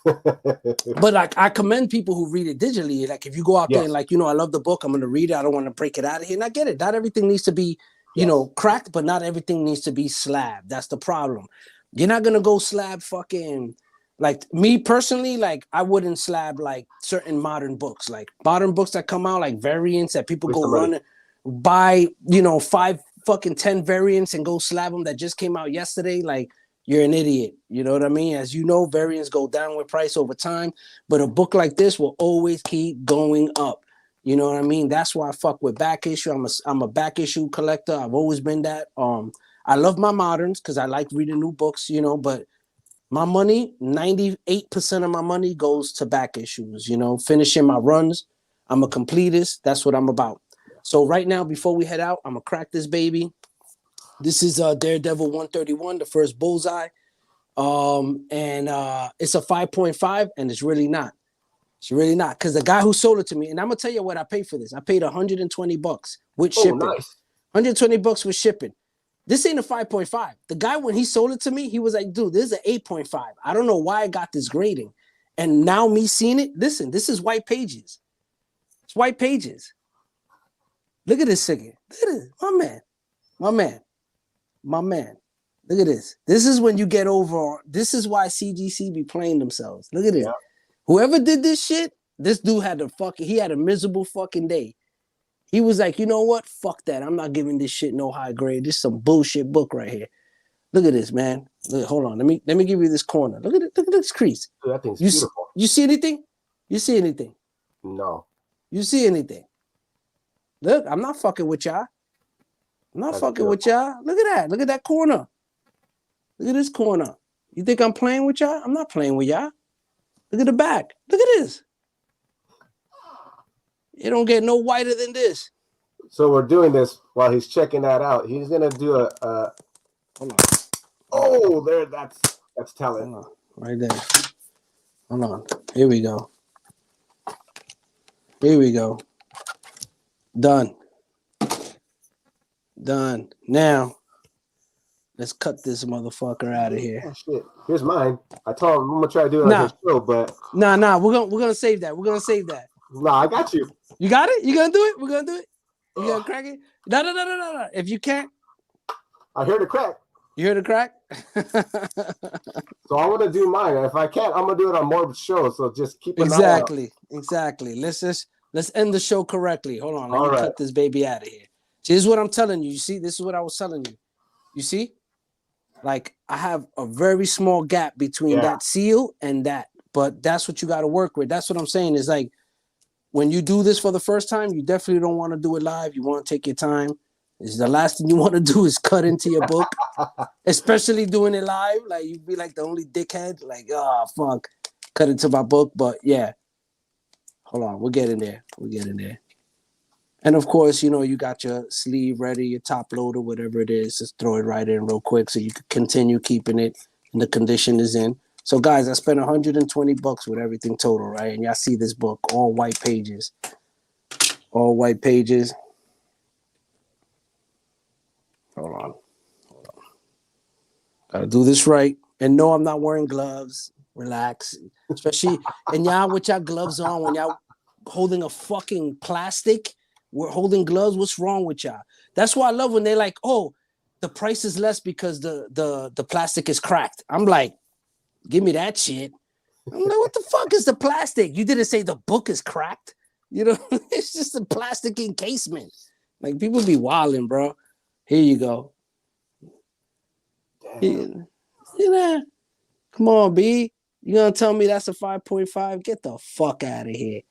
But like, I commend people who read it digitally. Like, if you go out there and like, I love the book, I'm going to read it. I don't want to break it out of here. And I get it. Not everything needs to be, cracked, but not everything needs to be slabbed. That's the problem. You're not going to go slab fucking, like, me personally, like, I wouldn't slab like certain modern books that come out, like variants that people go run buy, 5 fucking 10 variants and go slab them that just came out yesterday. Like, you're an idiot. You know what I mean? As you know, variants go down with price over time, but a book like this will always keep going up. You know what I mean? That's why I fuck with back issue. I'm a back issue collector. I've always been that. I love my moderns because I like reading new books, but my money, 98% of my money goes to back issues, finishing my runs. I'm a completist. That's what I'm about. So right now, before we head out, I'm going to crack this baby. This is Daredevil 131, the first Bullseye. And it's a 5.5, and it's really not. It's really not. Because the guy who sold it to me, and I'm going to tell you what I paid for this. I paid $120 with shipping. Nice. $120 with shipping. This ain't a 5.5. The guy, when he sold it to me, he was like, dude, this is an 8.5. I don't know why I got this grading. And now me seeing it, listen, this is white pages. It's white pages. Look at this again. Look at this. My man. Look at this. This is when you get over. This is why CGC be playing themselves. Look at this. Yeah. Whoever did this shit, this dude had he had a miserable fucking day. He was like, you know what? Fuck that. I'm not giving this shit no high grade. This is some bullshit book right here. Look at this, man. Look, hold on. Let me give you this corner. Look at it. Look at this crease. Dude, that thing's beautiful. You see anything? You see anything? No. You see anything? Look, I'm not fucking with y'all. I'm not fucking with y'all. Look at that. Look at that corner. Look at this corner. You think I'm playing with y'all? I'm not playing with y'all. Look at the back. Look at this. It don't get no whiter than this. So we're doing this while he's checking that out. He's gonna do a Hold on. Oh, there. That's talent. Hold on. Right there. Hold on. Here we go. Here we go. Done. Done. Now, let's cut this motherfucker out of here. Oh, shit. Here's mine. I told him I'm gonna try to do it on his show, but nah. We're gonna save that. We're gonna save that. Nah, I got you. You got it? You gonna do it? We're gonna do it? You gonna crack it? No. If you can't, I hear the crack. You hear the crack? So I'm gonna do mine. If I can't, I'm gonna do it on Morbius show. So just keep an Exactly. Let's end the show correctly. Hold on, let me cut this baby out of here. See, this is what I'm telling you. You see, this is what I was telling you. You see, like I have a very small gap between that seal and that, but that's what you got to work with. That's what I'm saying. Is like when you do this for the first time, you definitely don't want to do it live. You want to take your time. Is the last thing you want to do is cut into your book, especially doing it live. Like you'd be like the only dickhead. Like, oh fuck, cut into my book. But yeah, hold on, we'll get in there. And of course, you know, you got your sleeve ready, your top loader, whatever it is. Just throw it right in real quick so you can continue keeping it and the condition is in. So guys, I spent $120 with everything total, right? And y'all see this book, all white pages. All white pages. Hold on. Gotta do this right. And no, I'm not wearing gloves. Relax. Especially, and y'all with y'all gloves on, when y'all holding a fucking plastic, we're holding gloves. What's wrong with y'all? That's why I love when they're like, oh, the price is less because the plastic is cracked. I'm like, give me that shit. I'm like, what the fuck is the plastic? You didn't say the book is cracked. You know, it's just a plastic encasement. Like people be wilding, bro. Here you go. You know, come on, B. You gonna tell me that's a 5.5? Get the fuck out of here.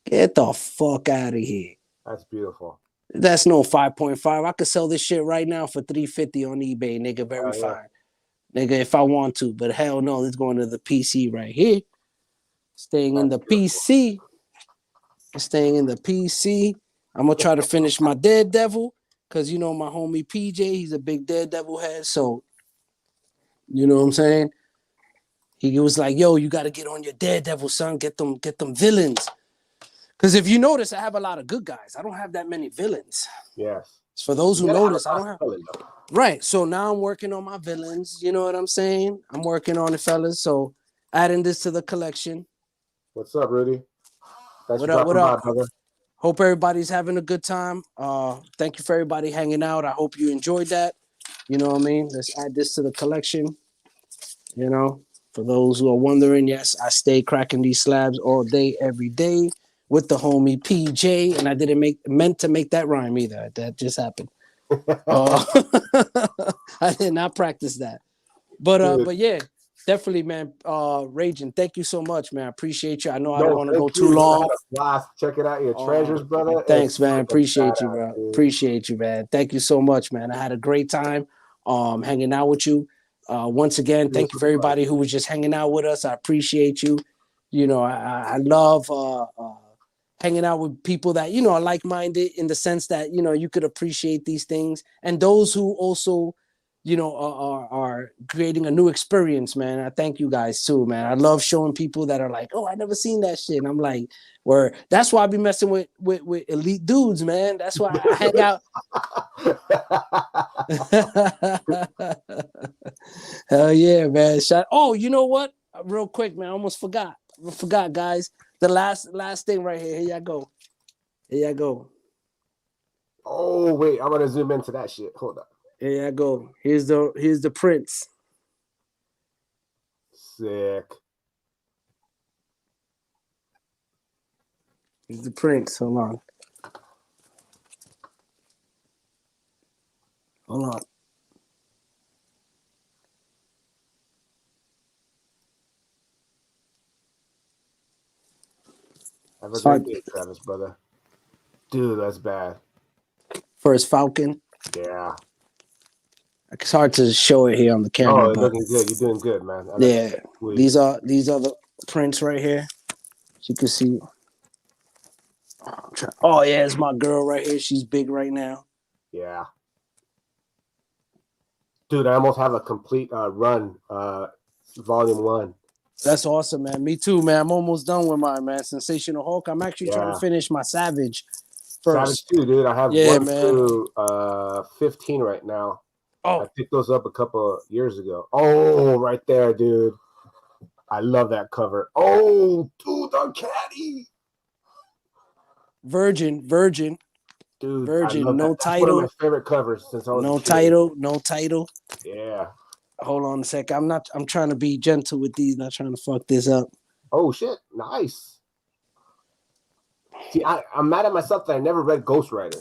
Get the fuck out of here. That's beautiful. That's no 5.5. I could sell this shit right now for $350 on eBay, nigga. Very fine. Nigga, if I want to, but hell no, it's going to the PC right here. Staying in the PC. Staying in the PC. I'm gonna try to finish my Daredevil. Cause you know my homie PJ, he's a big Daredevil head. So, you know what I'm saying? He was like, yo, you gotta get on your Daredevil, son. Get them villains. Cause if you notice, I have a lot of good guys. I don't have that many villains. Yes. For those who notice, I don't have. Right. So now I'm working on my villains. You know what I'm saying? I'm working on it, fellas. So adding this to the collection. What's up, Rudy? What up? Brother? Hope everybody's having a good time. Thank you for everybody hanging out. I hope you enjoyed that. You know what I mean? Let's add this to the collection. You know, for those who are wondering, yes, I stay cracking these slabs all day, every day with the homie PJ. And I didn't meant to make that rhyme either. That just happened. I did not practice that. But yeah. Definitely, man. Raging, thank you so much, man. I appreciate you. I know I don't want to go too long. Check it out, your treasures, brother. Thanks, man. Appreciate you, bro. Appreciate you, man. Thank you so much, man. I had a great time hanging out with you. Once again, thank you for everybody who was just hanging out with us. I appreciate you. You know, I love hanging out with people that, you know, are like-minded in the sense that, you know, you could appreciate these things. And those who also, you know, are creating a new experience, man. I thank you guys too, man. I love showing people that are like, oh, I never seen that shit. And I'm like, that's why I be messing with elite dudes, man. That's why I hang out. Hell yeah, man. Oh, you know what? Real quick, man. I almost forgot. Guys. The last thing right here. Here y'all go. Here y'all go. Oh, wait. I'm gonna zoom into that shit. Hold up. Here I go. Here's the prints. Sick. Here's the prints. Hold on. a great day, Travis, brother. Dude, that's bad. First Falcon. Yeah. It's hard to show it here on the camera, Oh, but looking good. You're doing good, man. yeah, these are the prints right here. As you can see. Oh yeah, it's my girl right here. She's big right now. Yeah. Dude, I almost have a complete run, volume 1. That's awesome, man. Me too, man. I'm almost done with mine, man. Sensational Hulk. I'm actually trying to finish my Savage first. Savage 2, dude. I have 1 through 15 right now. Oh, I picked those up a couple of years ago. Oh, right there, dude. I love that cover. Oh, dude, Uncanny. Virgin. Dude, Virgin, I love no that. That's title. one of my favorite covers since I was no a kid. No title. Yeah. Hold on a sec. I'm trying to be gentle with these, not trying to fuck this up. Oh shit, nice. See, I'm mad at myself that I never read Ghost Rider.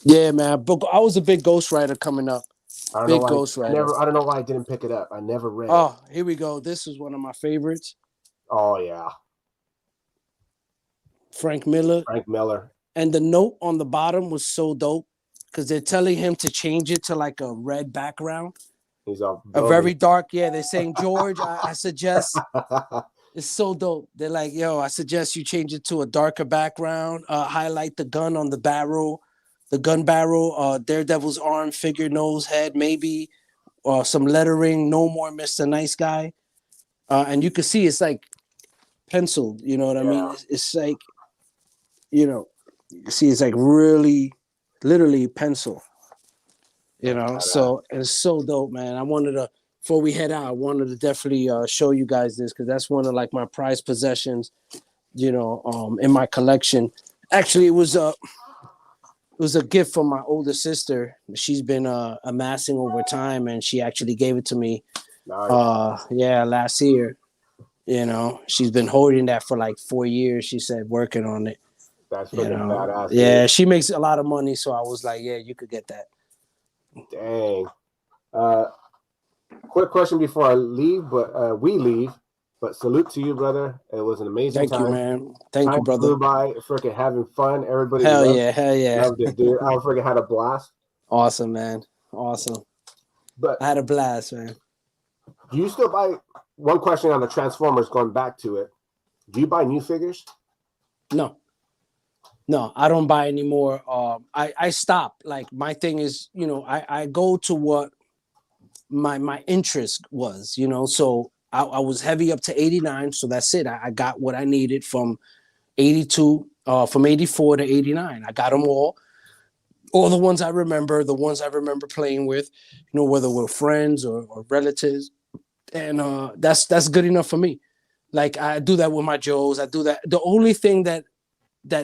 Yeah, man. But I was a big Ghost Rider coming up. I Big Ghost Rider. I don't know why I didn't pick it up. I never read it. Oh, here we go. This is one of my favorites. Oh yeah. Frank Miller. And the note on the bottom was so dope because they're telling him to change it to like a red background. He's a very dark. Yeah, they're saying, George, I suggest. It's so dope. They're like, yo, I suggest you change it to a darker background. Highlight the gun on the barrel, the gun barrel, Daredevil's arm, figure, nose, head, maybe, or some lettering, no more Mr. Nice Guy. And you can see it's like penciled, you know what I mean? It's like, you see it's like really, literally pencil. So it's so dope, man. I wanted to, before we head out, I wanted to definitely show you guys this because that's one of like my prized possessions, in my collection. Actually, it was a gift from my older sister. She's been amassing over time, and she actually gave it to me. Nice. Last year. She's been holding that for like 4 years. She said, working on it. That's freaking badass. Yeah, she makes a lot of money, so I was like, yeah, you could get that. Dang. Quick question before I leave, but we leave. But salute to you, brother. It was an amazing time. Thank you, man. Thank you, brother. Flew by, freaking having fun. Everybody hell yeah. Loved it, dude. I freaking had a blast. Awesome, man. Awesome. But I had a blast, man. Do you still buy? One question on the Transformers, going back to it. Do you buy new figures? No, I don't buy anymore. I stopped. Like my thing is, I go to what my interest was, so I was heavy up to 89. So that's it. I got what I needed from 82, from 84 to 89. I got them all the ones I remember, playing with, whether we're friends or relatives. And that's good enough for me. Like I do that with my Joes. I do that. The only thing that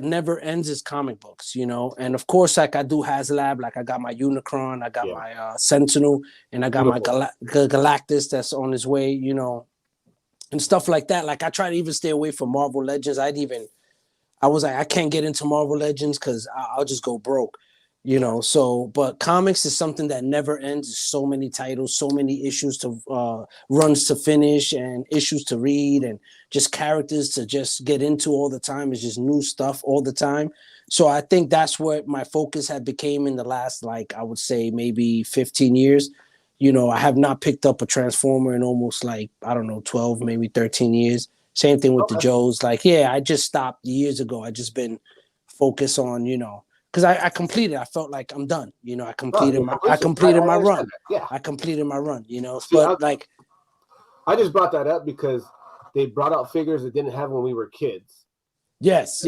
never ends is comic books, and of course, like I do HasLab, like I got my Unicron, I got my Sentinel, and I got my Galactus that's on his way, and stuff like that. Like I try to even stay away from Marvel Legends. I was like, I can't get into Marvel Legends because I'll just go broke, So, but comics is something that never ends. So many titles, so many issues to runs to finish, and issues to read, and just characters to just get into all the time. It's just new stuff all the time. So I think that's what my focus had became in the last, like I would say maybe 15 years. I have not picked up a Transformer in almost like, I don't know, 12, maybe 13 years. Same thing with the Joes. Like, I just stopped years ago. I just been focused on, because I completed. I felt like I'm done. I completed my run. Yeah, I completed my run. See, but like, I just brought that up because they brought out figures that didn't have when we were kids. Yes.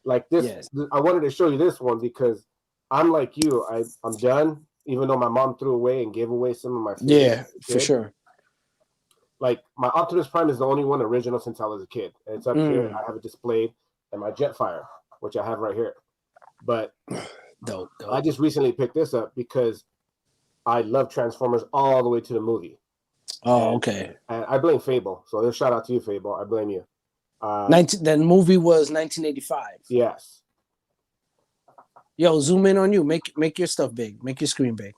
Like this, I wanted to show you this one because I'm like you. I'm done. Even though my mom threw away and gave away some of my figures. Yeah, for sure. Like my Optimus Prime is the only one original since I was a kid. And it's up here. I have it displayed, and my Jetfire, which I have right here. But dope. I just recently picked this up because I love Transformers all the way to the movie. Oh, okay. And I blame Fable. So there's shout out to you, Fable. I blame you. That movie was 1985. Yes. Yo, zoom in on you. Make your stuff big. Make your screen big.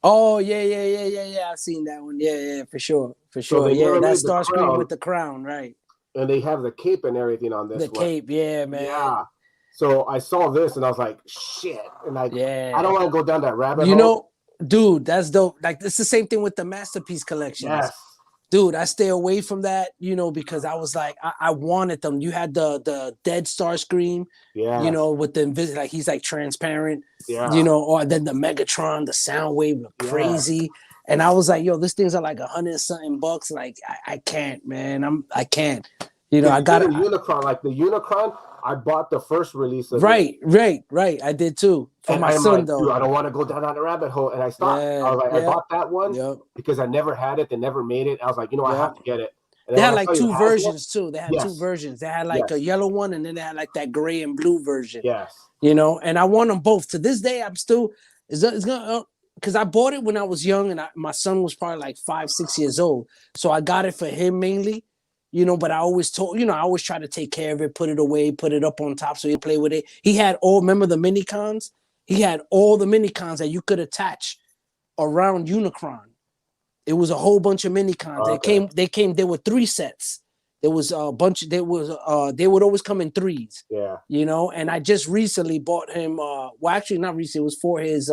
Oh, yeah. I've seen that one. Yeah, for sure. So yeah, that Starscream with the crown, right? and they have the cape and everything on this The cape, yeah, man. Yeah. So I saw this and I was like, shit. And like, yeah, I don't want to go down that rabbit hole. You know, dude, that's dope. Like it's the same thing with the masterpiece collections. Yes. Dude, I stay away from that, you know, because I was like, I wanted them. You had the Dead Star Scream, Yeah. you know, with the like he's like transparent, Yeah. you know, or then the Megatron, the sound wave look crazy. And I was like, yo, this thing's are like $100 something bucks. Like I can't, man. I can't. You know, I got a Unicron, like the Unicron. I bought the first release of right. I did too for and my I'm son like, though. Dude, I don't want to go down that rabbit hole, and I stopped. I was like, I bought that one because I never had it. They never made it. I was like, you know, I have to get it. And they had like two versions too. They had two versions. They had like a yellow one, and then they had like that gray and blue version. Yes, you know, and I want them both. To this day, I'm still it's gonna because I bought it when I was young, and my son was probably like 5, 6 years old. So I got it for him mainly. You know, but I always told, you know, I always try to take care of it, put it away, put it up on top so he play with it. He had remember the mini cons? He had all the mini cons that you could attach around Unicron. It was a whole bunch of mini cons. Okay. There were 3 sets. There was a bunch, they would always come in 3s. Yeah. You know, and I just recently bought him, well, actually not recently, it was for his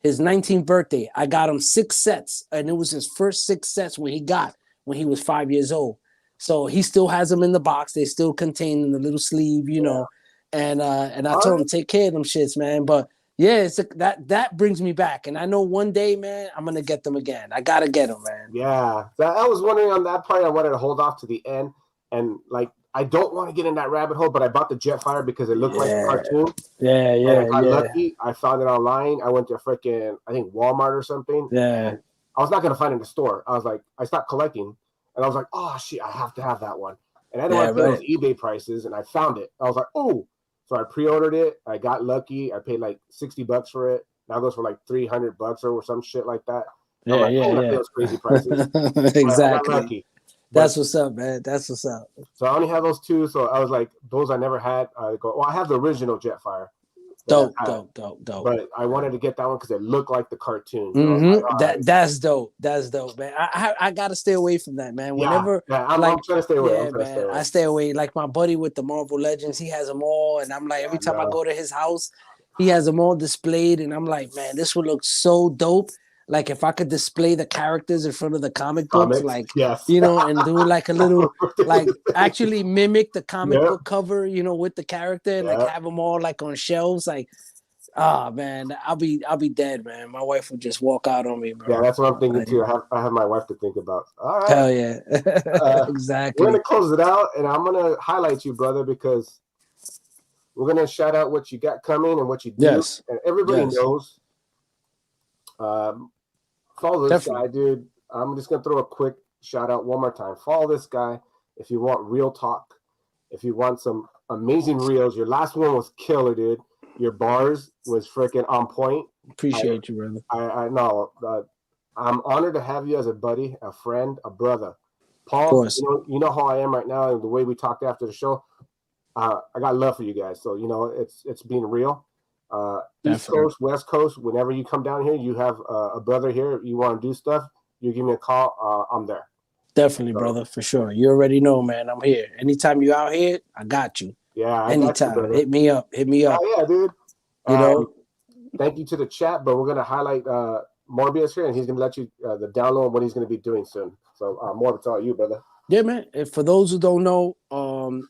19th birthday. I got him 6 sets, and it was his first 6 sets when he was 5 years old. So he still has them in the box. They still contain in the little sleeve, you know. And I told him take care of them shits, man. But yeah, it's that brings me back. And I know one day, man, I'm gonna get them again. I gotta get them, man. Yeah, I was wondering on that part. I wanted to hold off to the end, and like I don't want to get in that rabbit hole, but I bought the Jetfire because it looked like a cartoon. Yeah. And I got lucky. I found it online. I went to freaking Walmart or something. Yeah. I was not gonna find it in the store. I was like, I stopped collecting. And I was like, oh, shit, I have to have that one. And I didn't want to pay those eBay prices, and I found it. I was like, oh. So I pre-ordered it. I got lucky. I paid like $60 for it. Now it goes for like $300 or some shit like that. Yeah. Those crazy prices. Exactly. I got lucky. That's what's up, man. That's what's up. So I only have those 2. So I was like, those I never had. I have the original Jetfire. Dope. But I wanted to get that one because it looked like the cartoon. Like, that's dope. That's dope, man. I gotta stay away from that, man. Whenever I'm trying to stay away. I stay away. Like my buddy with the Marvel Legends, he has them all, and I'm like, every time I go to his house, he has them all displayed, and I'm like, man, this would look so dope. Like if I could display the characters in front of the comic books, like you know, and do like a little, like actually mimic the comic book cover, you know, with the character, and like have them all like on shelves, like, man, I'll be dead, man. My wife would just walk out on me, bro. Yeah, that's what I'm thinking too. I have my wife to think about. All right, hell yeah, exactly. We're gonna close it out, and I'm gonna highlight you, brother, because we're gonna shout out what you got coming and what you do, and everybody knows. Follow this guy, dude. I'm just going to throw a quick shout out one more time. Follow this guy if you want real talk, if you want some amazing reels. Your last one was killer, dude. Your bars was freaking on point. Appreciate you, brother. I know. I'm honored to have you as a buddy, a friend, a brother. Paul, you know how I am right now and the way we talked after the show. I got love for you guys. So, you know, it's being real. East Coast, West Coast, whenever you come down here, you have a brother here. If you want to do stuff, you give me a call. I'm there. Definitely, brother, for sure. You already know, man. I'm here. Anytime you out here, I got you. Yeah, anytime. Hit me up. Yeah, dude. You know. Thank you to the chat, but we're gonna highlight Morbius here, and he's gonna let you the download what he's gonna be doing soon. So Morbius, it's all you, brother. Yeah, man. And for those who don't know,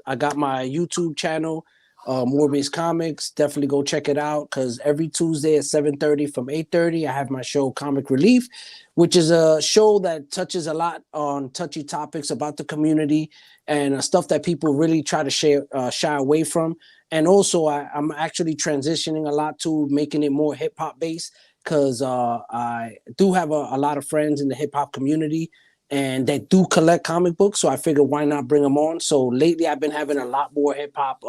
I got my YouTube channel. Morbius Comics, definitely go check it out because every Tuesday at 7:30 from 8:30 I have my show Comic Relief, which is a show that touches a lot on touchy topics about the community and stuff that people really try to shy away from. And also I'm actually transitioning a lot to making it more hip-hop based because I do have a lot of friends in the hip-hop community and they do collect comic books, so I figured why not bring them on. So lately I've been having a lot more hip-hop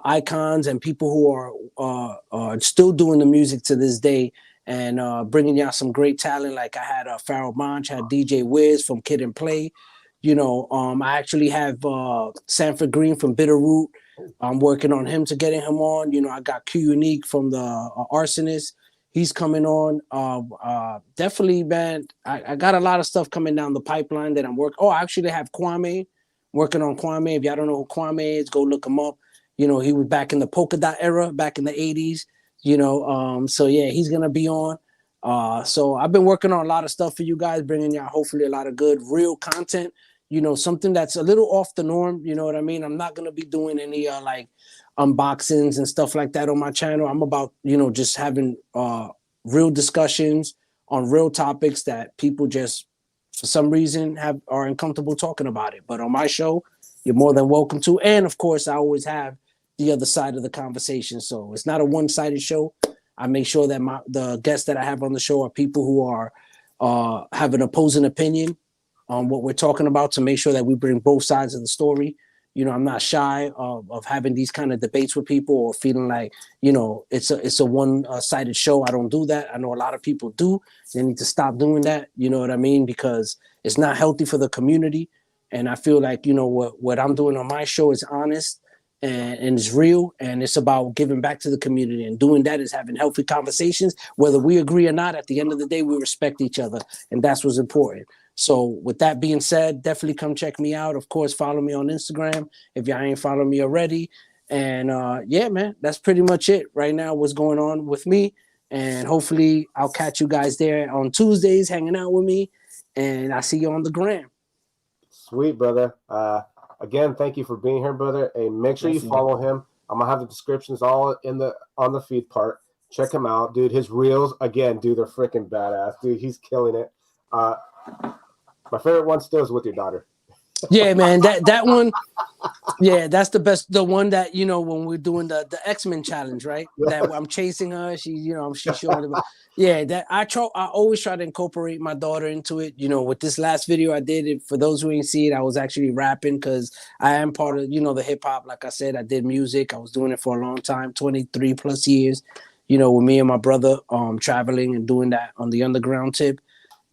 icons and people who are still doing the music to this day and bringing y'all some great talent. Like I had Pharaoh Monch, had DJ Wiz from Kid and Play. You know, I actually have Sanford Green from Bitterroot. I'm working on him to getting him on. You know, I got Q Unique from the Arsonist. He's coming on. Definitely, man. I got a lot of stuff coming down the pipeline that I'm working. Oh, I actually have Kwame working on Kwame. If y'all don't know who Kwame is, go look him up. You know, he was back in the polka dot era, back in the 80s. You know, so yeah, he's gonna be on. So I've been working on a lot of stuff for you guys, bringing y'all hopefully a lot of good, real content. You know, something that's a little off the norm. You know what I mean? I'm not gonna be doing any like unboxings and stuff like that on my channel. I'm about, you know, just having real discussions on real topics that people just for some reason are uncomfortable talking about it. But on my show, you're more than welcome to. And of course, I always have the other side of the conversation. So it's not a one-sided show. I make sure that the guests that I have on the show are people who are have an opposing opinion on what we're talking about, to make sure that we bring both sides of the story. You know, I'm not shy of having these kind of debates with people or feeling like, you know, it's a one-sided show. I don't do that. I know a lot of people do. They need to stop doing that. You know what I mean? Because it's not healthy for the community. And I feel like, you know, what I'm doing on my show is honest and it's real, and it's about giving back to the community. And doing that is having healthy conversations. Whether we agree or not, at the end of the day, we respect each other. And that's what's important. So with that being said, definitely come check me out. Of course, follow me on Instagram if y'all ain't following me already. And yeah, man, that's pretty much it right now, what's going on with me. And hopefully I'll catch you guys there on Tuesdays hanging out with me. And I'll see you on the gram. Sweet, brother. Again, thank you for being here, brother. And make sure you follow him. I'm gonna have the descriptions all on the feed part. Check him out, dude. His reels, again, dude, they're freaking badass, dude. He's killing it. My favorite one still is with your daughter. Yeah, man, that one, yeah, that's the best. The one that, you know, when we're doing the X-Men challenge, right? Yeah. That I'm chasing her. She's showing about. Yeah, that I always try to incorporate my daughter into it. You know, with this last video I did it, for those who ain't see it, I was actually rapping because I am part of, you know, the hip hop. Like I said, I did music. I was doing it for a long time, 23 plus years. You know, with me and my brother, traveling and doing that on the underground tip.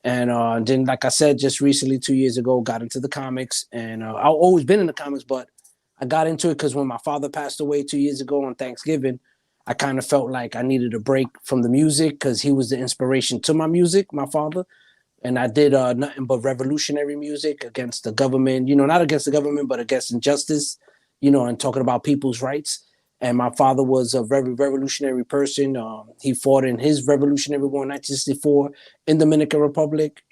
And then, like I said, just recently, 2 years ago, got into the comics. And I've always been in the comics, but I got into it because when my father passed away 2 years ago on Thanksgiving, I kind of felt like I needed a break from the music because he was the inspiration to my music, my father. And I did nothing but revolutionary music against the government, you know, not against the government, but against injustice, you know, and talking about people's rights. And my father was a very revolutionary person. He fought in his Revolutionary War in 1964 in Dominican Republic.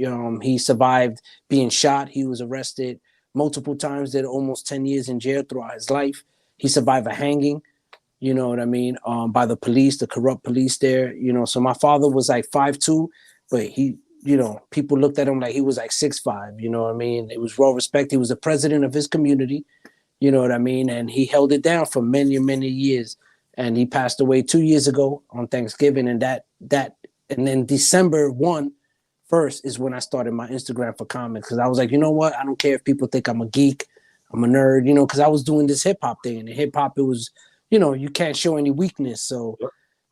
He survived being shot. He was arrested multiple times, did almost 10 years in jail throughout his life. He survived a hanging, you know what I mean, by the police, the corrupt police there. You know, so my father was like 5'2", but he, you know, people looked at him like he was like 6'5", you know what I mean? It was well respected. He was the president of his community. You know what I mean? And he held it down for many, many years. And he passed away 2 years ago on Thanksgiving. And and then December 1st is when I started my Instagram for comics. Because I was like, you know what? I don't care if people think I'm a geek, I'm a nerd, you know, because I was doing this hip hop thing. And hip hop, it was, you know, you can't show any weakness. So,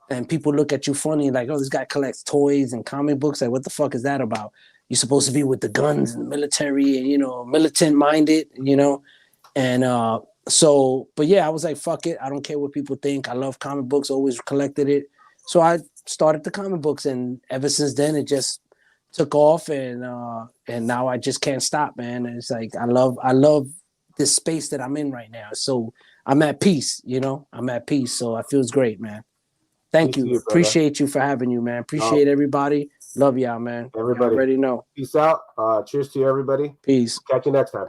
and people look at you funny, like, oh, this guy collects toys and comic books. Like, what the fuck is that about? You're supposed to be with the guns and the military and, you know, militant minded, you know. And but yeah, I was like, fuck it. I don't care what people think. I love comic books, always collected it. So I started the comic books, and ever since then it just took off, and now I just can't stop, man. And it's like I love this space that I'm in right now. So I'm at peace, you know. I'm at peace. So it feels great, man. Thank you. Appreciate you for having you, man. Appreciate everybody. Love y'all, man. Everybody y'all already know. Peace out. Cheers to you, everybody. Peace. Catch you next time.